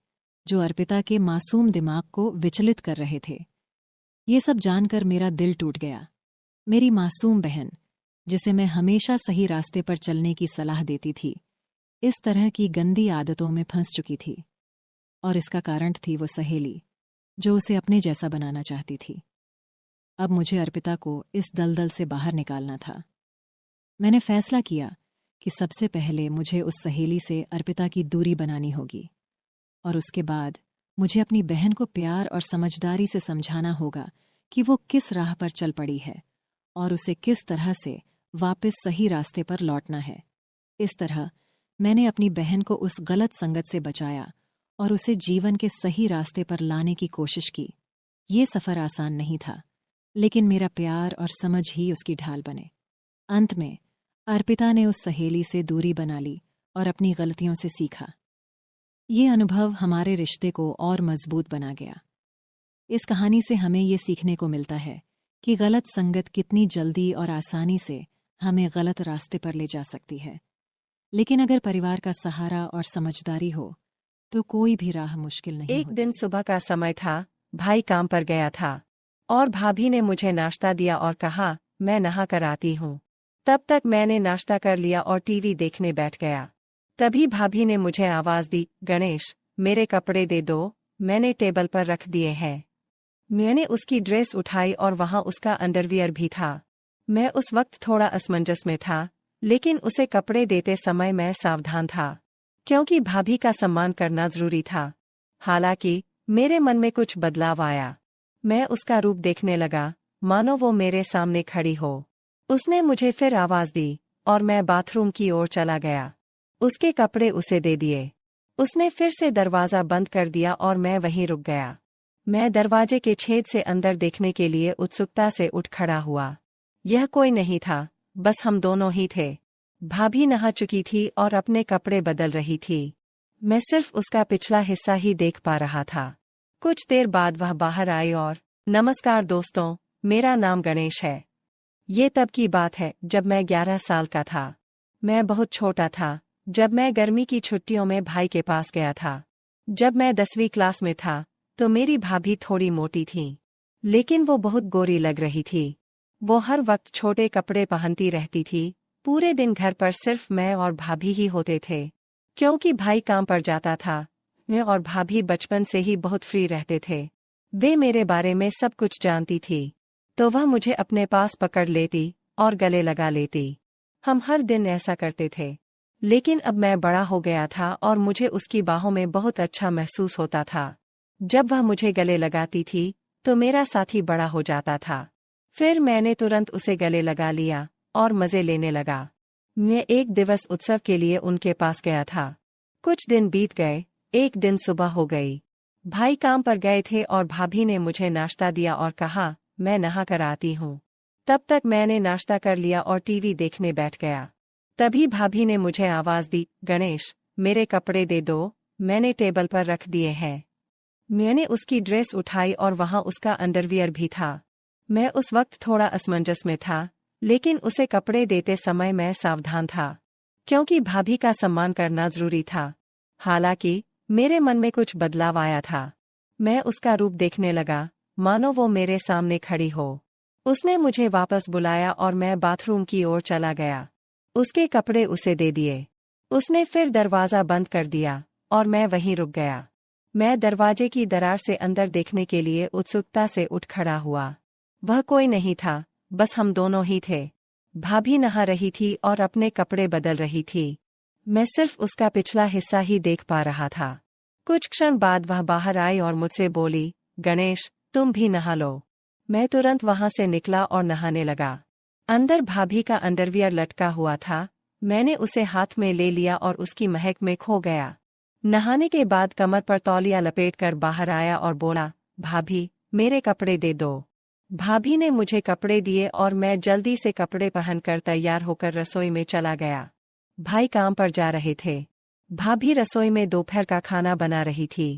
जो अर्पिता के मासूम दिमाग को विचलित कर रहे थे। ये सब जानकर मेरा दिल टूट गया। मेरी मासूम बहन, जिसे मैं हमेशा सही रास्ते पर चलने की सलाह देती थी, इस तरह की गंदी आदतों में फंस चुकी थी। और इसका कारण थी वो सहेली, जो उसे अपने जैसा बनाना चाहती थी। अब मुझे अर्पिता को इस दलदल से बाहर निकालना था। मैंने फैसला किया कि सबसे पहले मुझे उस सहेली से अर्पिता की दूरी बनानी होगी, और उसके बाद मुझे अपनी बहन को प्यार और समझदारी से समझाना होगा कि वो किस राह पर चल पड़ी है और उसे किस तरह से वापस सही रास्ते पर लौटना है। इस तरह मैंने अपनी बहन को उस गलत संगत से बचाया और उसे जीवन के सही रास्ते पर लाने की कोशिश की। ये सफ़र आसान नहीं था, लेकिन मेरा प्यार और समझ ही उसकी ढाल बने। अंत में अर्पिता ने उस सहेली से दूरी बना ली और अपनी गलतियों से सीखा। ये अनुभव हमारे रिश्ते को और मजबूत बना गया। इस कहानी से हमें ये सीखने को मिलता है कि गलत संगत कितनी जल्दी और आसानी से हमें गलत रास्ते पर ले जा सकती है, लेकिन अगर परिवार का सहारा और समझदारी हो तो कोई भी राह मुश्किल नहीं एक होती। दिन सुबह का समय था, भाई काम पर गया था और भाभी ने मुझे नाश्ता दिया और कहा, मैं नहा कर आती हूँ। तब तक मैंने नाश्ता कर लिया और टीवी देखने बैठ गया। तभी भाभी ने मुझे आवाज़ दी, गणेश, मेरे कपड़े दे दो, मैंने टेबल पर रख दिए हैं। मैंने उसकी ड्रेस उठाई और वहां उसका अंडरवियर भी था। मैं उस वक्त थोड़ा असमंजस में था, लेकिन उसे कपड़े देते समय मैं सावधान था, क्योंकि भाभी का सम्मान करना जरूरी था। हालांकि मेरे मन में कुछ बदलाव आया। मैं उसका रूप देखने लगा, मानो वो मेरे सामने खड़ी हो। उसने मुझे फिर आवाज दी और मैं बाथरूम की ओर चला गया। उसके कपड़े उसे दे दिए। उसने फिर से दरवाजा बंद कर दिया और मैं वहीं रुक गया। मैं दरवाजे के छेद से अंदर देखने के लिए उत्सुकता से उठ खड़ा हुआ। यह कोई नहीं था, बस हम दोनों ही थे। भाभी नहा चुकी थी और अपने कपड़े बदल रही थी। मैं सिर्फ उसका पिछला हिस्सा ही देख पा रहा था। कुछ देर बाद वह बाहर आई और, नमस्कार दोस्तों, मेरा नाम गणेश है। ये तब की बात है जब मैं 11 साल का था। मैं बहुत छोटा था जब मैं गर्मी की छुट्टियों में भाई के पास गया था। जब मैं 10वीं क्लास में था तो मेरी भाभी थोड़ी मोटी थी, लेकिन वो बहुत गोरी लग रही थी। वो हर वक्त छोटे कपड़े पहनती रहती थी। पूरे दिन घर पर सिर्फ मैं और भाभी ही होते थे, क्योंकि भाई काम पर जाता था। मैं और भाभी बचपन से ही बहुत फ्री रहते थे। वे मेरे बारे में सब कुछ जानती थी, तो वह मुझे अपने पास पकड़ लेती और गले लगा लेती। हम हर दिन ऐसा करते थे। लेकिन अब मैं बड़ा हो गया था और मुझे उसकी बाहों में बहुत अच्छा महसूस होता था। जब वह मुझे गले लगाती थी तो मेरा साथी बड़ा हो जाता था। फिर मैंने तुरंत उसे गले लगा लिया और मजे लेने लगा। मैं एक दिवस उत्सव के लिए उनके पास गया था। कुछ दिन बीत गए। एक दिन सुबह हो गई। भाई काम पर गए थे और भाभी ने मुझे नाश्ता दिया और कहा, मैं नहा कर आती हूँ। तब तक मैंने नाश्ता कर लिया और टीवी देखने बैठ गया। तभी भाभी ने मुझे आवाज दी, गणेश, मेरे कपड़े दे दो, मैंने टेबल पर रख दिए हैं। मैंने उसकी ड्रेस उठाई और वहां उसका अंडरवियर भी था। मैं उस वक्त थोड़ा असमंजस में था, लेकिन उसे कपड़े देते समय मैं सावधान था, क्योंकि भाभी का सम्मान करना जरूरी था। हालांकि मेरे मन में कुछ बदलाव आया था। मैं उसका रूप देखने लगा, मानो वो मेरे सामने खड़ी हो। उसने मुझे वापस बुलाया और मैं बाथरूम की ओर चला गया। उसके कपड़े उसे दे दिए। उसने फिर दरवाजा बंद कर दिया और मैं वहीं रुक गया। मैं दरवाजे की दरार से अंदर देखने के लिए उत्सुकता से उठ खड़ा हुआ। वह कोई नहीं था, बस हम दोनों ही थे। भाभी नहा रही थी और अपने कपड़े बदल रही थी। मैं सिर्फ उसका पिछला हिस्सा ही देख पा रहा था। कुछ क्षण बाद वह बाहर आई और मुझसे बोली, गणेश, तुम भी नहा लो। मैं तुरंत वहां से निकला और नहाने लगा। अंदर भाभी का अंडरवियर लटका हुआ था। मैंने उसे हाथ में ले लिया और उसकी महक में खो गया। नहाने के बाद कमर पर तौलिया लपेटकर बाहर आया और बोला, भाभी, मेरे कपड़े दे दो। भाभी ने मुझे कपड़े दिए और मैं जल्दी से कपड़े पहनकर तैयार होकर रसोई में चला गया। भाई काम पर जा रहे थे। भाभी रसोई में दोपहर का खाना बना रही थी।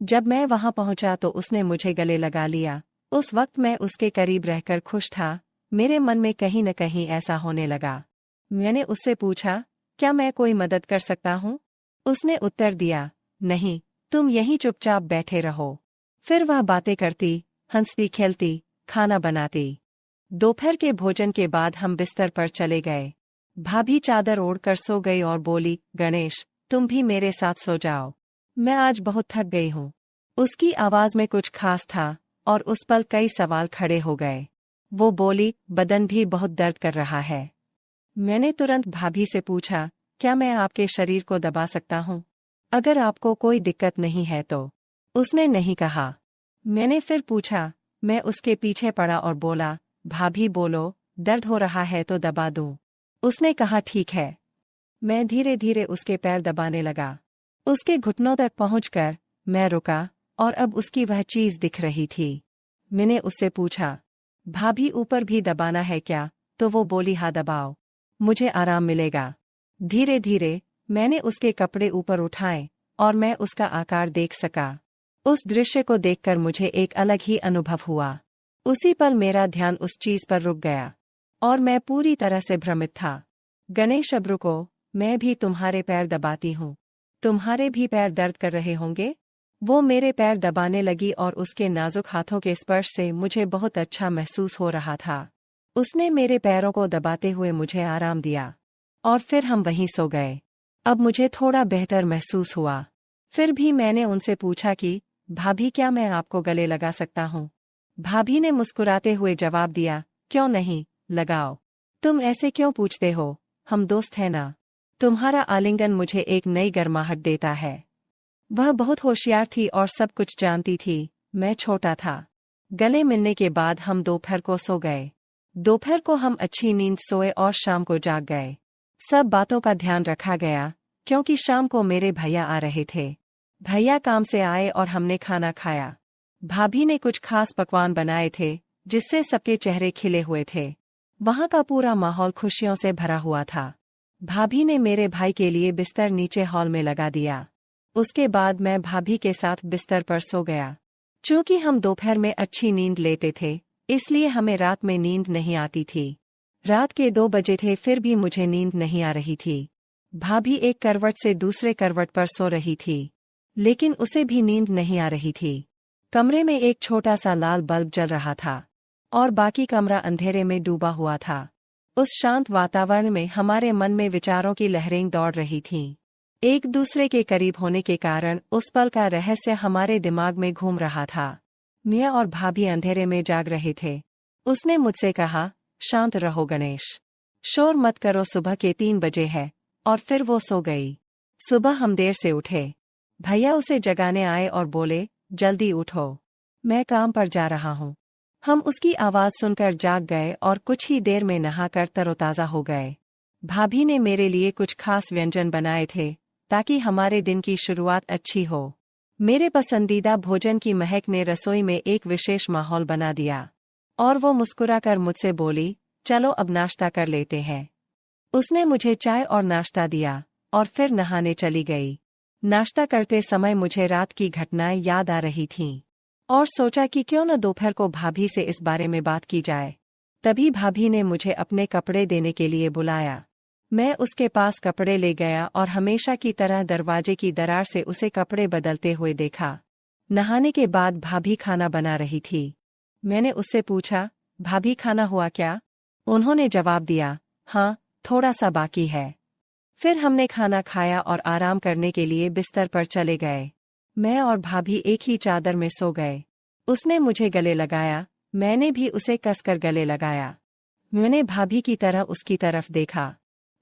जब मैं वहां पहुंचा तो उसने मुझे गले लगा लिया। उस वक्त मैं उसके करीब रहकर खुश था। मेरे मन में कहीं न कहीं ऐसा होने लगा। मैंने उससे पूछा, क्या मैं कोई मदद कर सकता हूँ? उसने उत्तर दिया, नहीं, तुम यहीं चुपचाप बैठे रहो। फिर वह बातें करती, हंसती खेलती, खाना बनाती। दोपहर के भोजन के बाद हम बिस्तर पर चले गए। भाभी चादर ओढ़कर सो गई और बोली, गणेश, तुम भी मेरे साथ सो जाओ, मैं आज बहुत थक गई हूँ। उसकी आवाज में कुछ खास था और उस पल कई सवाल खड़े हो गए। वो बोली, बदन भी बहुत दर्द कर रहा है। मैंने तुरंत भाभी से पूछा, क्या मैं आपके शरीर को दबा सकता हूँ, अगर आपको कोई दिक्कत नहीं है तो? उसने नहीं कहा। मैंने फिर पूछा। मैं उसके पीछे पड़ा और बोला, भाभी बोलो, दर्द हो रहा है तो दबा दूं। उसने कहा, ठीक है। मैं धीरे धीरे उसके पैर दबाने लगा। उसके घुटनों तक पहुंचकर मैं रुका और अब उसकी वह चीज दिख रही थी। मैंने उससे पूछा, भाभी ऊपर भी दबाना है क्या? तो वो बोली, हाँ दबाओ, मुझे आराम मिलेगा। धीरे धीरे मैंने उसके कपड़े ऊपर उठाए और मैं उसका आकार देख सका। उस दृश्य को देखकर मुझे एक अलग ही अनुभव हुआ। उसी पल मेरा ध्यान उस चीज पर रुक गया और मैं पूरी तरह से भ्रमित था। गणेश, अब रुको, मैं भी तुम्हारे पैर दबाती हूँ। तुम्हारे भी पैर दर्द कर रहे होंगे? वो मेरे पैर दबाने लगी और उसके नाजुक हाथों के स्पर्श से मुझे बहुत अच्छा महसूस हो रहा था। उसने मेरे पैरों को दबाते हुए मुझे आराम दिया और फिर हम वहीं सो गए। अब मुझे थोड़ा बेहतर महसूस हुआ। फिर भी मैंने उनसे पूछा कि भाभी, क्या मैं आपको गले लगा सकता हूँ? भाभी ने मुस्कुराते हुए जवाब दिया, क्यों नहीं, लगाओ। तुम ऐसे क्यों पूछते हो, हम दोस्त हैं ना। तुम्हारा आलिंगन मुझे एक नई गर्माहट देता है। वह बहुत होशियार थी और सब कुछ जानती थी, मैं छोटा था। गले मिलने के बाद हम दोपहर को सो गए। दोपहर को हम अच्छी नींद सोए और शाम को जाग गए। सब बातों का ध्यान रखा गया, क्योंकि शाम को मेरे भैया आ रहे थे। भैया काम से आए और हमने खाना खाया। भाभी ने कुछ खास पकवान बनाए थे, जिससे सबके चेहरे खिले हुए थे। वहाँ का पूरा माहौल खुशियों से भरा हुआ था। भाभी ने मेरे भाई के लिए बिस्तर नीचे हॉल में लगा दिया। उसके बाद मैं भाभी के साथ बिस्तर पर सो गया। चूंकि हम दोपहर में अच्छी नींद लेते थे, इसलिए हमें रात में नींद नहीं आती थी। रात के 2 बजे थे, फिर भी मुझे नींद नहीं आ रही थी। भाभी एक करवट से दूसरे करवट पर सो रही थी, लेकिन उसे भी नींद नहीं आ रही थी। कमरे में एक छोटा सा लाल बल्ब जल रहा था और बाकी कमरा अंधेरे में डूबा हुआ था। उस शांत वातावरण में हमारे मन में विचारों की लहरें दौड़ रही थीं। एक दूसरे के करीब होने के कारण उस पल का रहस्य हमारे दिमाग में घूम रहा था। मियाँ और भाभी अंधेरे में जाग रहे थे। उसने मुझसे कहा, शांत रहो गणेश, शोर मत करो, सुबह के 3 बजे है। और फिर वो सो गई। सुबह हम देर से उठे। भैया उसे जगाने आए और बोले, जल्दी उठो, मैं काम पर जा रहा हूँ। हम उसकी आवाज़ सुनकर जाग गए और कुछ ही देर में नहाकर तरोताज़ा हो गए। भाभी ने मेरे लिए कुछ खास व्यंजन बनाए थे, ताकि हमारे दिन की शुरुआत अच्छी हो। मेरे पसंदीदा भोजन की महक ने रसोई में एक विशेष माहौल बना दिया। और वो मुस्कुराकर मुझसे बोली, चलो अब नाश्ता कर लेते हैं। उसने मुझे चाय और नाश्ता दिया और फिर नहाने चली गई। नाश्ता करते समय मुझे रात की घटनाएं याद आ रही थीं और सोचा कि क्यों न दोपहर को भाभी से इस बारे में बात की जाए। तभी भाभी ने मुझे अपने कपड़े देने के लिए बुलाया। मैं उसके पास कपड़े ले गया और हमेशा की तरह दरवाजे की दरार से उसे कपड़े बदलते हुए देखा। नहाने के बाद भाभी खाना बना रही थी। मैंने उससे पूछा, भाभी खाना हुआ क्या? उन्होंने जवाब दिया, हाँ, थोड़ा सा बाकी है। फिर हमने खाना खाया और आराम करने के लिए बिस्तर पर चले गए। मैं और भाभी एक ही चादर में सो गए। उसने मुझे गले लगाया, मैंने भी उसे कसकर गले लगाया। मैंने भाभी की तरह उसकी तरफ देखा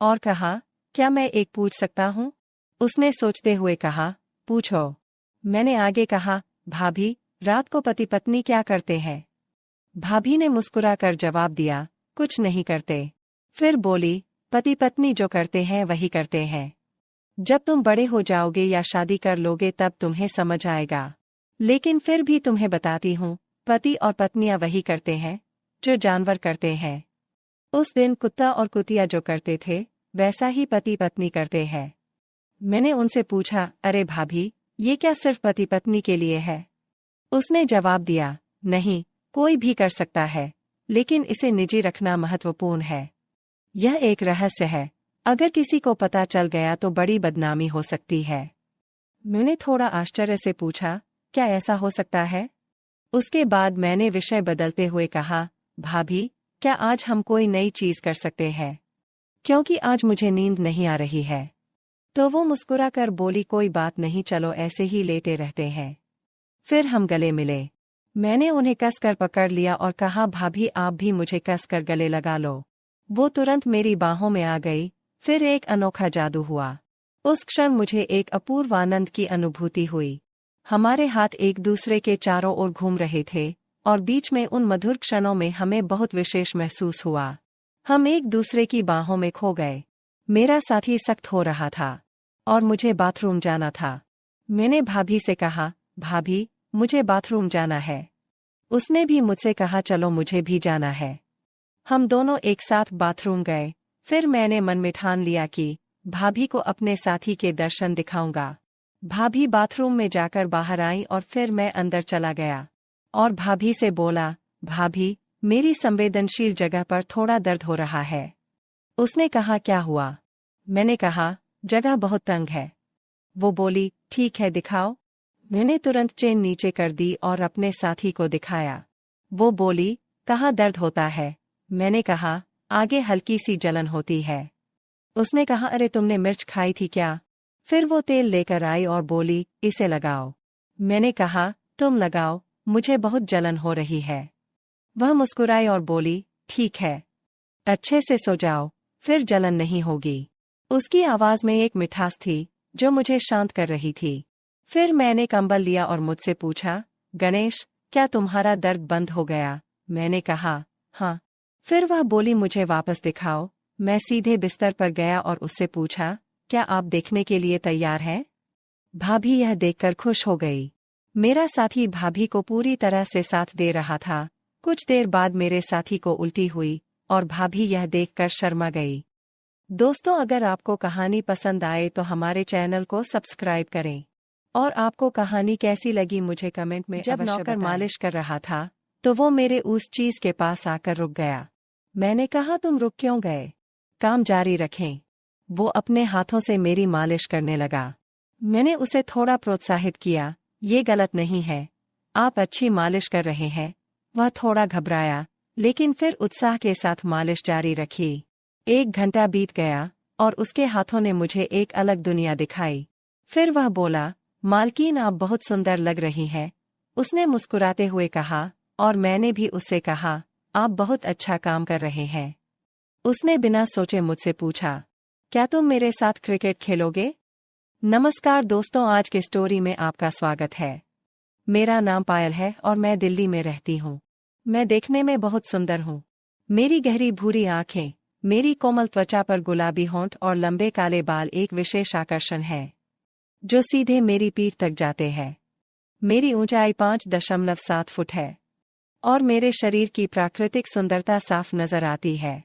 और कहा, क्या मैं एक पूछ सकता हूँ? उसने सोचते हुए कहा, पूछो। मैंने आगे कहा, भाभी, रात को पति पत्नी क्या करते हैं? भाभी ने मुस्कुराकर जवाब दिया, कुछ नहीं करते। फिर बोली, पति पत्नी जो करते हैं वही करते हैं। जब तुम बड़े हो जाओगे या शादी कर लोगे तब तुम्हें समझ आएगा। लेकिन फिर भी तुम्हें बताती हूँ, पति और पत्नियां वही करते हैं जो जानवर करते हैं। उस दिन कुत्ता और कुतिया जो करते थे, वैसा ही पति पत्नी करते हैं। मैंने उनसे पूछा, अरे भाभी, ये क्या सिर्फ पति पत्नी के लिए है? उसने जवाब दिया, नहीं, कोई भी कर सकता है, लेकिन इसे निजी रखना महत्वपूर्ण है। यह एक रहस्य है, अगर किसी को पता चल गया तो बड़ी बदनामी हो सकती है। मैंने थोड़ा आश्चर्य से पूछा, क्या ऐसा हो सकता है? उसके बाद मैंने विषय बदलते हुए कहा, भाभी, क्या आज हम कोई नई चीज कर सकते हैं? क्योंकि आज मुझे नींद नहीं आ रही है। तो वो मुस्कुराकर बोली, कोई बात नहीं, चलो ऐसे ही लेटे रहते हैं। फिर हम गले मिले। मैंने उन्हें कसकर पकड़ लिया और कहा, भाभी आप भी मुझे कसकर गले लगा लो। वो तुरंत मेरी बाहों में आ गई। फिर एक अनोखा जादू हुआ। उस क्षण मुझे एक अपूर्व आनंद की अनुभूति हुई। हमारे हाथ एक दूसरे के चारों ओर घूम रहे थे और बीच में उन मधुर क्षणों में हमें बहुत विशेष महसूस हुआ। हम एक दूसरे की बाहों में खो गए। मेरा साथी सख्त हो रहा था और मुझे बाथरूम जाना था। मैंने भाभी से कहा, भाभी, मुझे बाथरूम जाना है। उसने भी मुझसे कहा, चलो मुझे भी जाना है। हम दोनों एक साथ बाथरूम गए। फिर मैंने मन में ठान लिया कि भाभी को अपने साथी के दर्शन दिखाऊंगा। भाभी बाथरूम में जाकर बाहर आई और फिर मैं अंदर चला गया और भाभी से बोला, भाभी, मेरी संवेदनशील जगह पर थोड़ा दर्द हो रहा है। उसने कहा, क्या हुआ? मैंने कहा, जगह बहुत तंग है। वो बोली, ठीक है, दिखाओ। मैंने तुरंत चेन नीचे कर दी और अपने साथी को दिखाया। वो बोली, कहाँ दर्द होता है? मैंने कहा, आगे हल्की सी जलन होती है। उसने कहा, अरे तुमने मिर्च खाई थी क्या? फिर वो तेल लेकर आई और बोली, इसे लगाओ। मैंने कहा, तुम लगाओ, मुझे बहुत जलन हो रही है। वह मुस्कुराई और बोली, ठीक है, अच्छे से सो जाओ, फिर जलन नहीं होगी। उसकी आवाज में एक मिठास थी जो मुझे शांत कर रही थी। फिर मैंने कंबल लिया और मुझसे पूछा, गणेश, क्या तुम्हारा दर्द बंद हो गया? मैंने कहा, हाँ। फिर वह बोली, मुझे वापस दिखाओ। मैं सीधे बिस्तर पर गया और उससे पूछा, क्या आप देखने के लिए तैयार हैं? भाभी यह देखकर खुश हो गई। मेरा साथी भाभी को पूरी तरह से साथ दे रहा था। कुछ देर बाद मेरे साथी को उल्टी हुई और भाभी यह देखकर शर्मा गई। दोस्तों, अगर आपको कहानी पसंद आए तो हमारे चैनल को सब्सक्राइब करें। और आपको कहानी कैसी लगी मुझे कमेंट में अवश्य बताएं। जब नौकर मालिश कर रहा था तो वो मेरे उस चीज के पास आकर रुक गया। मैंने कहा, तुम रुक क्यों गए? काम जारी रखें। वो अपने हाथों से मेरी मालिश करने लगा। मैंने उसे थोड़ा प्रोत्साहित किया, ये गलत नहीं है, आप अच्छी मालिश कर रहे हैं। वह थोड़ा घबराया, लेकिन फिर उत्साह के साथ मालिश जारी रखी। 1 घंटा बीत गया और उसके हाथों ने मुझे एक अलग दुनिया दिखाई। फिर वह बोला, मालकिन, आप बहुत सुंदर लग रही हैं। उसने मुस्कुराते हुए कहा, और मैंने भी उससे कहा, आप बहुत अच्छा काम कर रहे हैं। उसने बिना सोचे मुझसे पूछा, क्या तुम मेरे साथ क्रिकेट खेलोगे? नमस्कार दोस्तों, आज के स्टोरी में आपका स्वागत है। मेरा नाम पायल है और मैं दिल्ली में रहती हूँ। मैं देखने में बहुत सुंदर हूँ। मेरी गहरी भूरी आंखें, मेरी कोमल त्वचा पर गुलाबी होंठ और लंबे काले बाल एक विशेष आकर्षण है जो सीधे मेरी पीठ तक जाते हैं। मेरी ऊंचाई 5.7 फुट है और मेरे शरीर की प्राकृतिक सुंदरता साफ नजर आती है।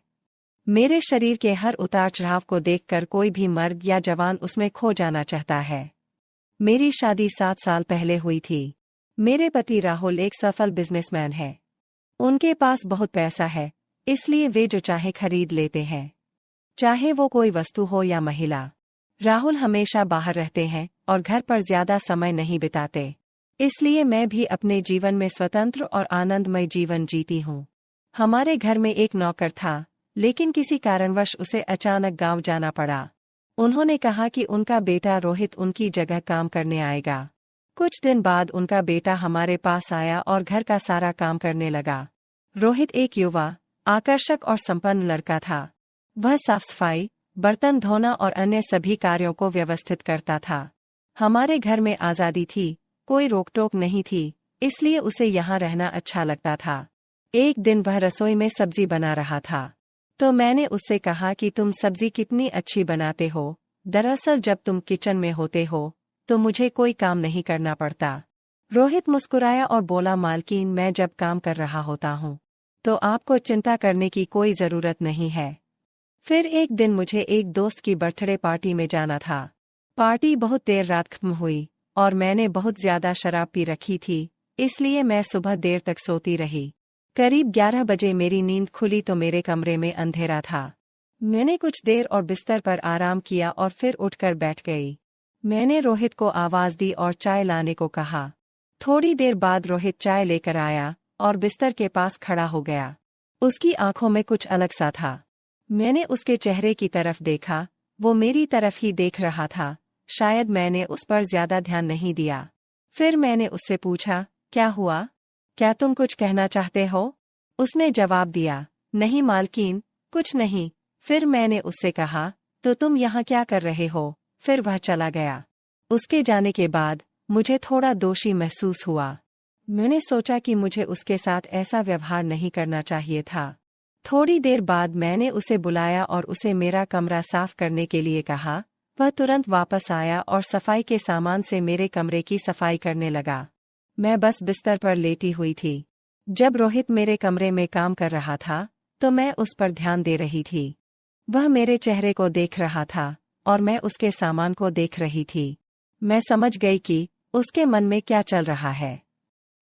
मेरे शरीर के हर उतार चढ़ाव को देखकर कोई भी मर्द या जवान उसमें खो जाना चाहता है। मेरी शादी 7 साल पहले हुई थी। मेरे पति राहुल एक सफल बिजनेसमैन है। उनके पास बहुत पैसा है, इसलिए वे जो चाहे खरीद लेते हैं, चाहे वो कोई वस्तु हो या महिला। राहुल हमेशा बाहर रहते हैं और घर पर ज्यादा समय नहीं बिताते, इसलिए मैं भी अपने जीवन में स्वतंत्र और आनंदमय जीवन जीती हूँ। हमारे घर में एक नौकर था, लेकिन किसी कारणवश उसे अचानक गांव जाना पड़ा। उन्होंने कहा कि उनका बेटा रोहित उनकी जगह काम करने आएगा। कुछ दिन बाद उनका बेटा हमारे पास आया और घर का सारा काम करने लगा। रोहित एक युवा, आकर्षक और संपन्न लड़का था। वह साफ सफाई, बर्तन धोना और अन्य सभी कार्यों को व्यवस्थित करता था। हमारे घर में आज़ादी थी, कोई रोक टोक नहीं थी, इसलिए उसे यहाँ रहना अच्छा लगता था। एक दिन वह रसोई में सब्जी बना रहा था, तो मैंने उससे कहा कि तुम सब्जी कितनी अच्छी बनाते हो। दरअसल जब तुम किचन में होते हो तो मुझे कोई काम नहीं करना पड़ता। रोहित मुस्कुराया और बोला, मालकिन, मैं जब काम कर रहा होता हूँ तो आपको चिंता करने की कोई जरूरत नहीं है। फिर एक दिन मुझे एक दोस्त की बर्थडे पार्टी में जाना था। पार्टी बहुत देर रात खत्म हुई और मैंने बहुत ज्यादा शराब पी रखी थी, इसलिए मैं सुबह देर तक सोती रही। करीब 11 बजे मेरी नींद खुली तो मेरे कमरे में अंधेरा था। मैंने कुछ देर और बिस्तर पर आराम किया और फिर उठकर बैठ गई। मैंने रोहित को आवाज दी और चाय लाने को कहा। थोड़ी देर बाद रोहित चाय लेकर आया और बिस्तर के पास खड़ा हो गया। उसकी आंखों में कुछ अलग सा था। मैंने उसके चेहरे की तरफ देखा, वो मेरी तरफ ही देख रहा था। शायद मैंने उस पर ज्यादा ध्यान नहीं दिया। फिर मैंने उससे पूछा, क्या हुआ? क्या तुम कुछ कहना चाहते हो? उसने जवाब दिया, नहीं मालकिन, कुछ नहीं। फिर मैंने उससे कहा, तो तुम यहाँ क्या कर रहे हो? फिर वह चला गया। उसके जाने के बाद मुझे थोड़ा दोषी महसूस हुआ। मैंने सोचा कि मुझे उसके साथ ऐसा व्यवहार नहीं करना चाहिए था। थोड़ी देर बाद मैंने उसे बुलाया और उसे मेरा कमरा साफ करने के लिए कहा। वह तुरंत वापस आया और सफाई के सामान से मेरे कमरे की सफाई करने लगा। मैं बस बिस्तर पर लेटी हुई थी। जब रोहित मेरे कमरे में काम कर रहा था तो मैं उस पर ध्यान दे रही थी। वह मेरे चेहरे को देख रहा था और मैं उसके सामान को देख रही थी। मैं समझ गई कि उसके मन में क्या चल रहा है।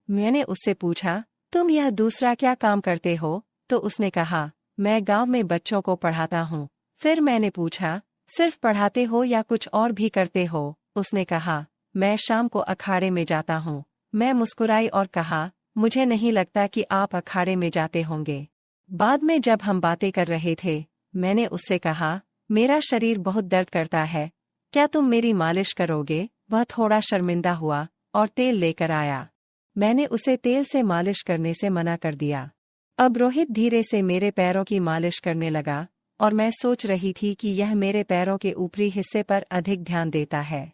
मैंने उससे पूछा, तुम यह दूसरा क्या काम करते हो? तो उसने कहा, मैं गांव में बच्चों को पढ़ाता हूँ। फिर मैंने पूछा, सिर्फ पढ़ाते हो या कुछ और भी करते हो? उसने कहा, मैं शाम को अखाड़े में जाता हूँ। मैं मुस्कुराई और कहा, मुझे नहीं लगता कि आप अखाड़े में जाते होंगे। बाद में जब हम बातें कर रहे थे, मैंने उससे कहा, मेरा शरीर बहुत दर्द करता है, क्या तुम मेरी मालिश करोगे? वह थोड़ा शर्मिंदा हुआ और तेल लेकर आया। मैंने उसे तेल से मालिश करने से मना कर दिया। अब रोहित धीरे से मेरे पैरों की मालिश करने लगा और मैं सोच रही थी कि यह मेरे पैरों के ऊपरी हिस्से पर अधिक ध्यान देता है।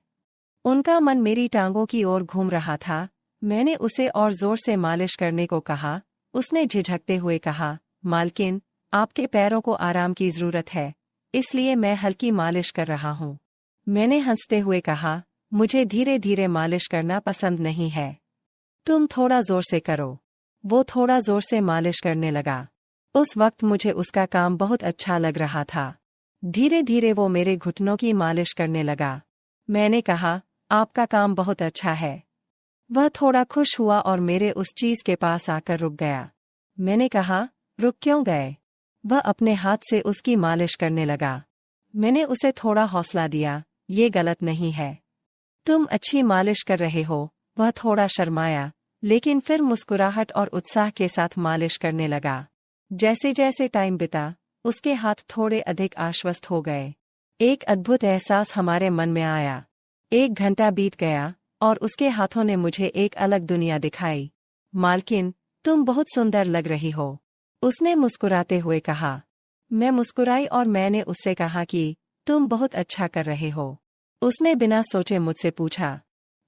उनका मन मेरी टांगों की ओर घूम रहा था। मैंने उसे और जोर से मालिश करने को कहा। उसने झिझकते हुए कहा, मालकिन, आपके पैरों को आराम की जरूरत है, इसलिए मैं हल्की मालिश कर रहा हूँ। मैंने हंसते हुए कहा, मुझे धीरे धीरे मालिश करना पसंद नहीं है, तुम थोड़ा जोर से करो। वो थोड़ा जोर से मालिश करने लगा। उस वक्त मुझे उसका काम बहुत अच्छा लग रहा था। धीरे धीरे वो मेरे घुटनों की मालिश करने लगा। मैंने कहा, आपका काम बहुत अच्छा है। वह थोड़ा खुश हुआ और मेरे उस चीज के पास आकर रुक गया। मैंने कहा, रुक क्यों गए? वह अपने हाथ से उसकी मालिश करने लगा। मैंने उसे थोड़ा हौसला दिया, ये गलत नहीं है, तुम अच्छी मालिश कर रहे हो। वह थोड़ा शर्माया, लेकिन फिर मुस्कुराहट और उत्साह के साथ मालिश करने लगा। जैसे जैसे टाइम बिता, उसके हाथ थोड़े अधिक आश्वस्त हो गए। एक अद्भुत एहसास हमारे मन में आया। 1 घंटा बीत गया और उसके हाथों ने मुझे एक अलग दुनिया दिखाई। मालकिन, तुम बहुत सुंदर लग रही हो, उसने मुस्कुराते हुए कहा। मैं मुस्कुराई और मैंने उससे कहा कि तुम बहुत अच्छा कर रहे हो। उसने बिना सोचे मुझसे पूछा,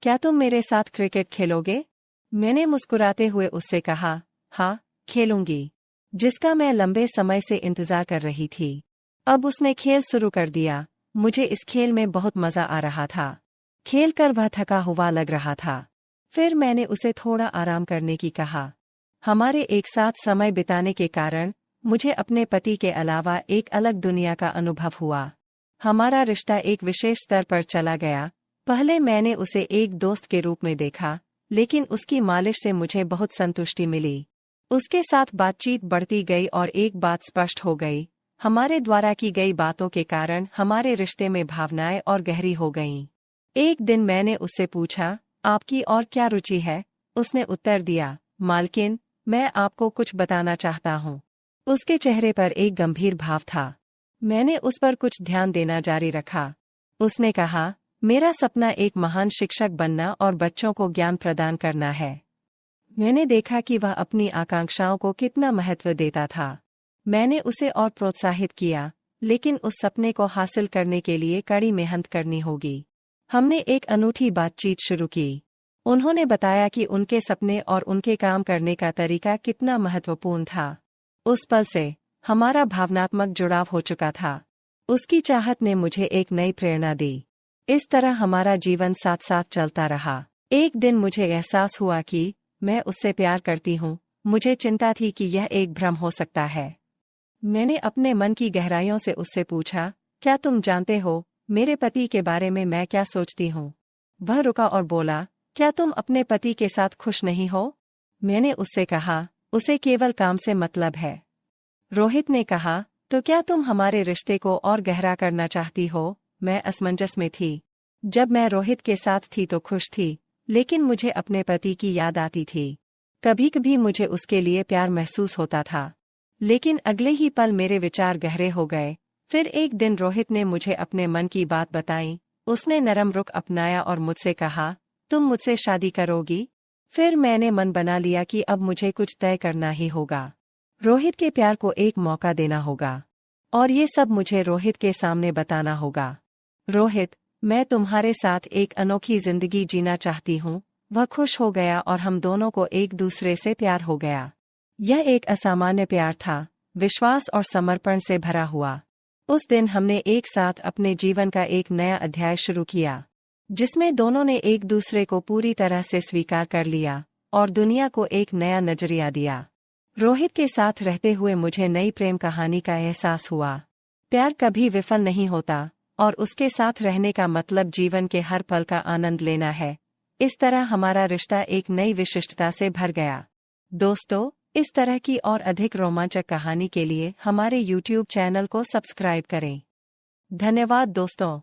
क्या तुम मेरे साथ क्रिकेट खेलोगे? मैंने मुस्कुराते हुए उससे कहा, हाँ, खेलूंगी, जिसका मैं लंबे समय से इंतजार कर रही थी। अब उसने खेल शुरू कर दिया। मुझे इस खेल में बहुत मजा आ रहा था। खेल कर वह थका हुआ लग रहा था। फिर मैंने उसे थोड़ा आराम करने की कहा। हमारे एक साथ समय बिताने के कारण मुझे अपने पति के अलावा एक अलग दुनिया का अनुभव हुआ। हमारा रिश्ता एक विशेष स्तर पर चला गया। पहले मैंने उसे एक दोस्त के रूप में देखा, लेकिन उसकी मालिश से मुझे बहुत संतुष्टि मिली। उसके साथ बातचीत बढ़ती गई और एक बात स्पष्ट हो गई, हमारे द्वारा की गई बातों के कारण हमारे रिश्ते में भावनाएं और गहरी हो गईं। एक दिन मैंने उससे पूछा, आपकी और क्या रुचि है? उसने उत्तर दिया, मालकिन, मैं आपको कुछ बताना चाहता हूँ। उसके चेहरे पर एक गंभीर भाव था। मैंने उस पर कुछ ध्यान देना जारी रखा। उसने कहा, मेरा सपना एक महान शिक्षक बनना और बच्चों को ज्ञान प्रदान करना है। मैंने देखा कि वह अपनी आकांक्षाओं को कितना महत्व देता था। मैंने उसे और प्रोत्साहित किया, लेकिन उस सपने को हासिल करने के लिए कड़ी मेहनत करनी होगी। हमने एक अनूठी बातचीत शुरू की। उन्होंने बताया कि उनके सपने और उनके काम करने का तरीका कितना महत्वपूर्ण था। उस पल से हमारा भावनात्मक जुड़ाव हो चुका था। उसकी चाहत ने मुझे एक नई प्रेरणा दी। इस तरह हमारा जीवन साथ साथ चलता रहा। एक दिन मुझे एहसास हुआ कि मैं उससे प्यार करती हूँ। मुझे चिंता थी कि यह एक भ्रम हो सकता है। मैंने अपने मन की गहराइयों से उससे पूछा, क्या तुम जानते हो मेरे पति के बारे में मैं क्या सोचती हूँ? वह रुका और बोला, क्या तुम अपने पति के साथ खुश नहीं हो? मैंने उससे कहा, उसे केवल काम से मतलब है। रोहित ने कहा, तो क्या तुम हमारे रिश्ते को और गहरा करना चाहती हो? मैं असमंजस में थी। जब मैं रोहित के साथ थी तो खुश थी, लेकिन मुझे अपने पति की याद आती थी। कभी कभी मुझे उसके लिए प्यार महसूस होता था, लेकिन अगले ही पल मेरे विचार गहरे हो गए। फिर एक दिन रोहित ने मुझे अपने मन की बात बताई। उसने नरम रुख अपनाया और मुझसे कहा, तुम मुझसे शादी करोगी? फिर मैंने मन बना लिया कि अब मुझे कुछ तय करना ही होगा। रोहित के प्यार को एक मौका देना होगा, और ये सब मुझे रोहित के सामने बताना होगा। रोहित, मैं तुम्हारे साथ एक अनोखी जिंदगी जीना चाहती हूँ। वह खुश हो गया और हम दोनों को एक दूसरे से प्यार हो गया। यह एक असामान्य प्यार था, विश्वास और समर्पण से भरा हुआ। उस दिन हमने एक साथ अपने जीवन का एक नया अध्याय शुरू किया, जिसमें दोनों ने एक दूसरे को पूरी तरह से स्वीकार कर लिया और दुनिया को एक नया नजरिया दिया। रोहित के साथ रहते हुए मुझे नई प्रेम कहानी का एहसास हुआ। प्यार कभी विफल नहीं होता, और उसके साथ रहने का मतलब जीवन के हर पल का आनंद लेना है। इस तरह हमारा रिश्ता एक नई विशिष्टता से भर गया। दोस्तों, इस तरह की और अधिक रोमांचक कहानी के लिए हमारे YouTube चैनल को सब्सक्राइब करें। धन्यवाद दोस्तों।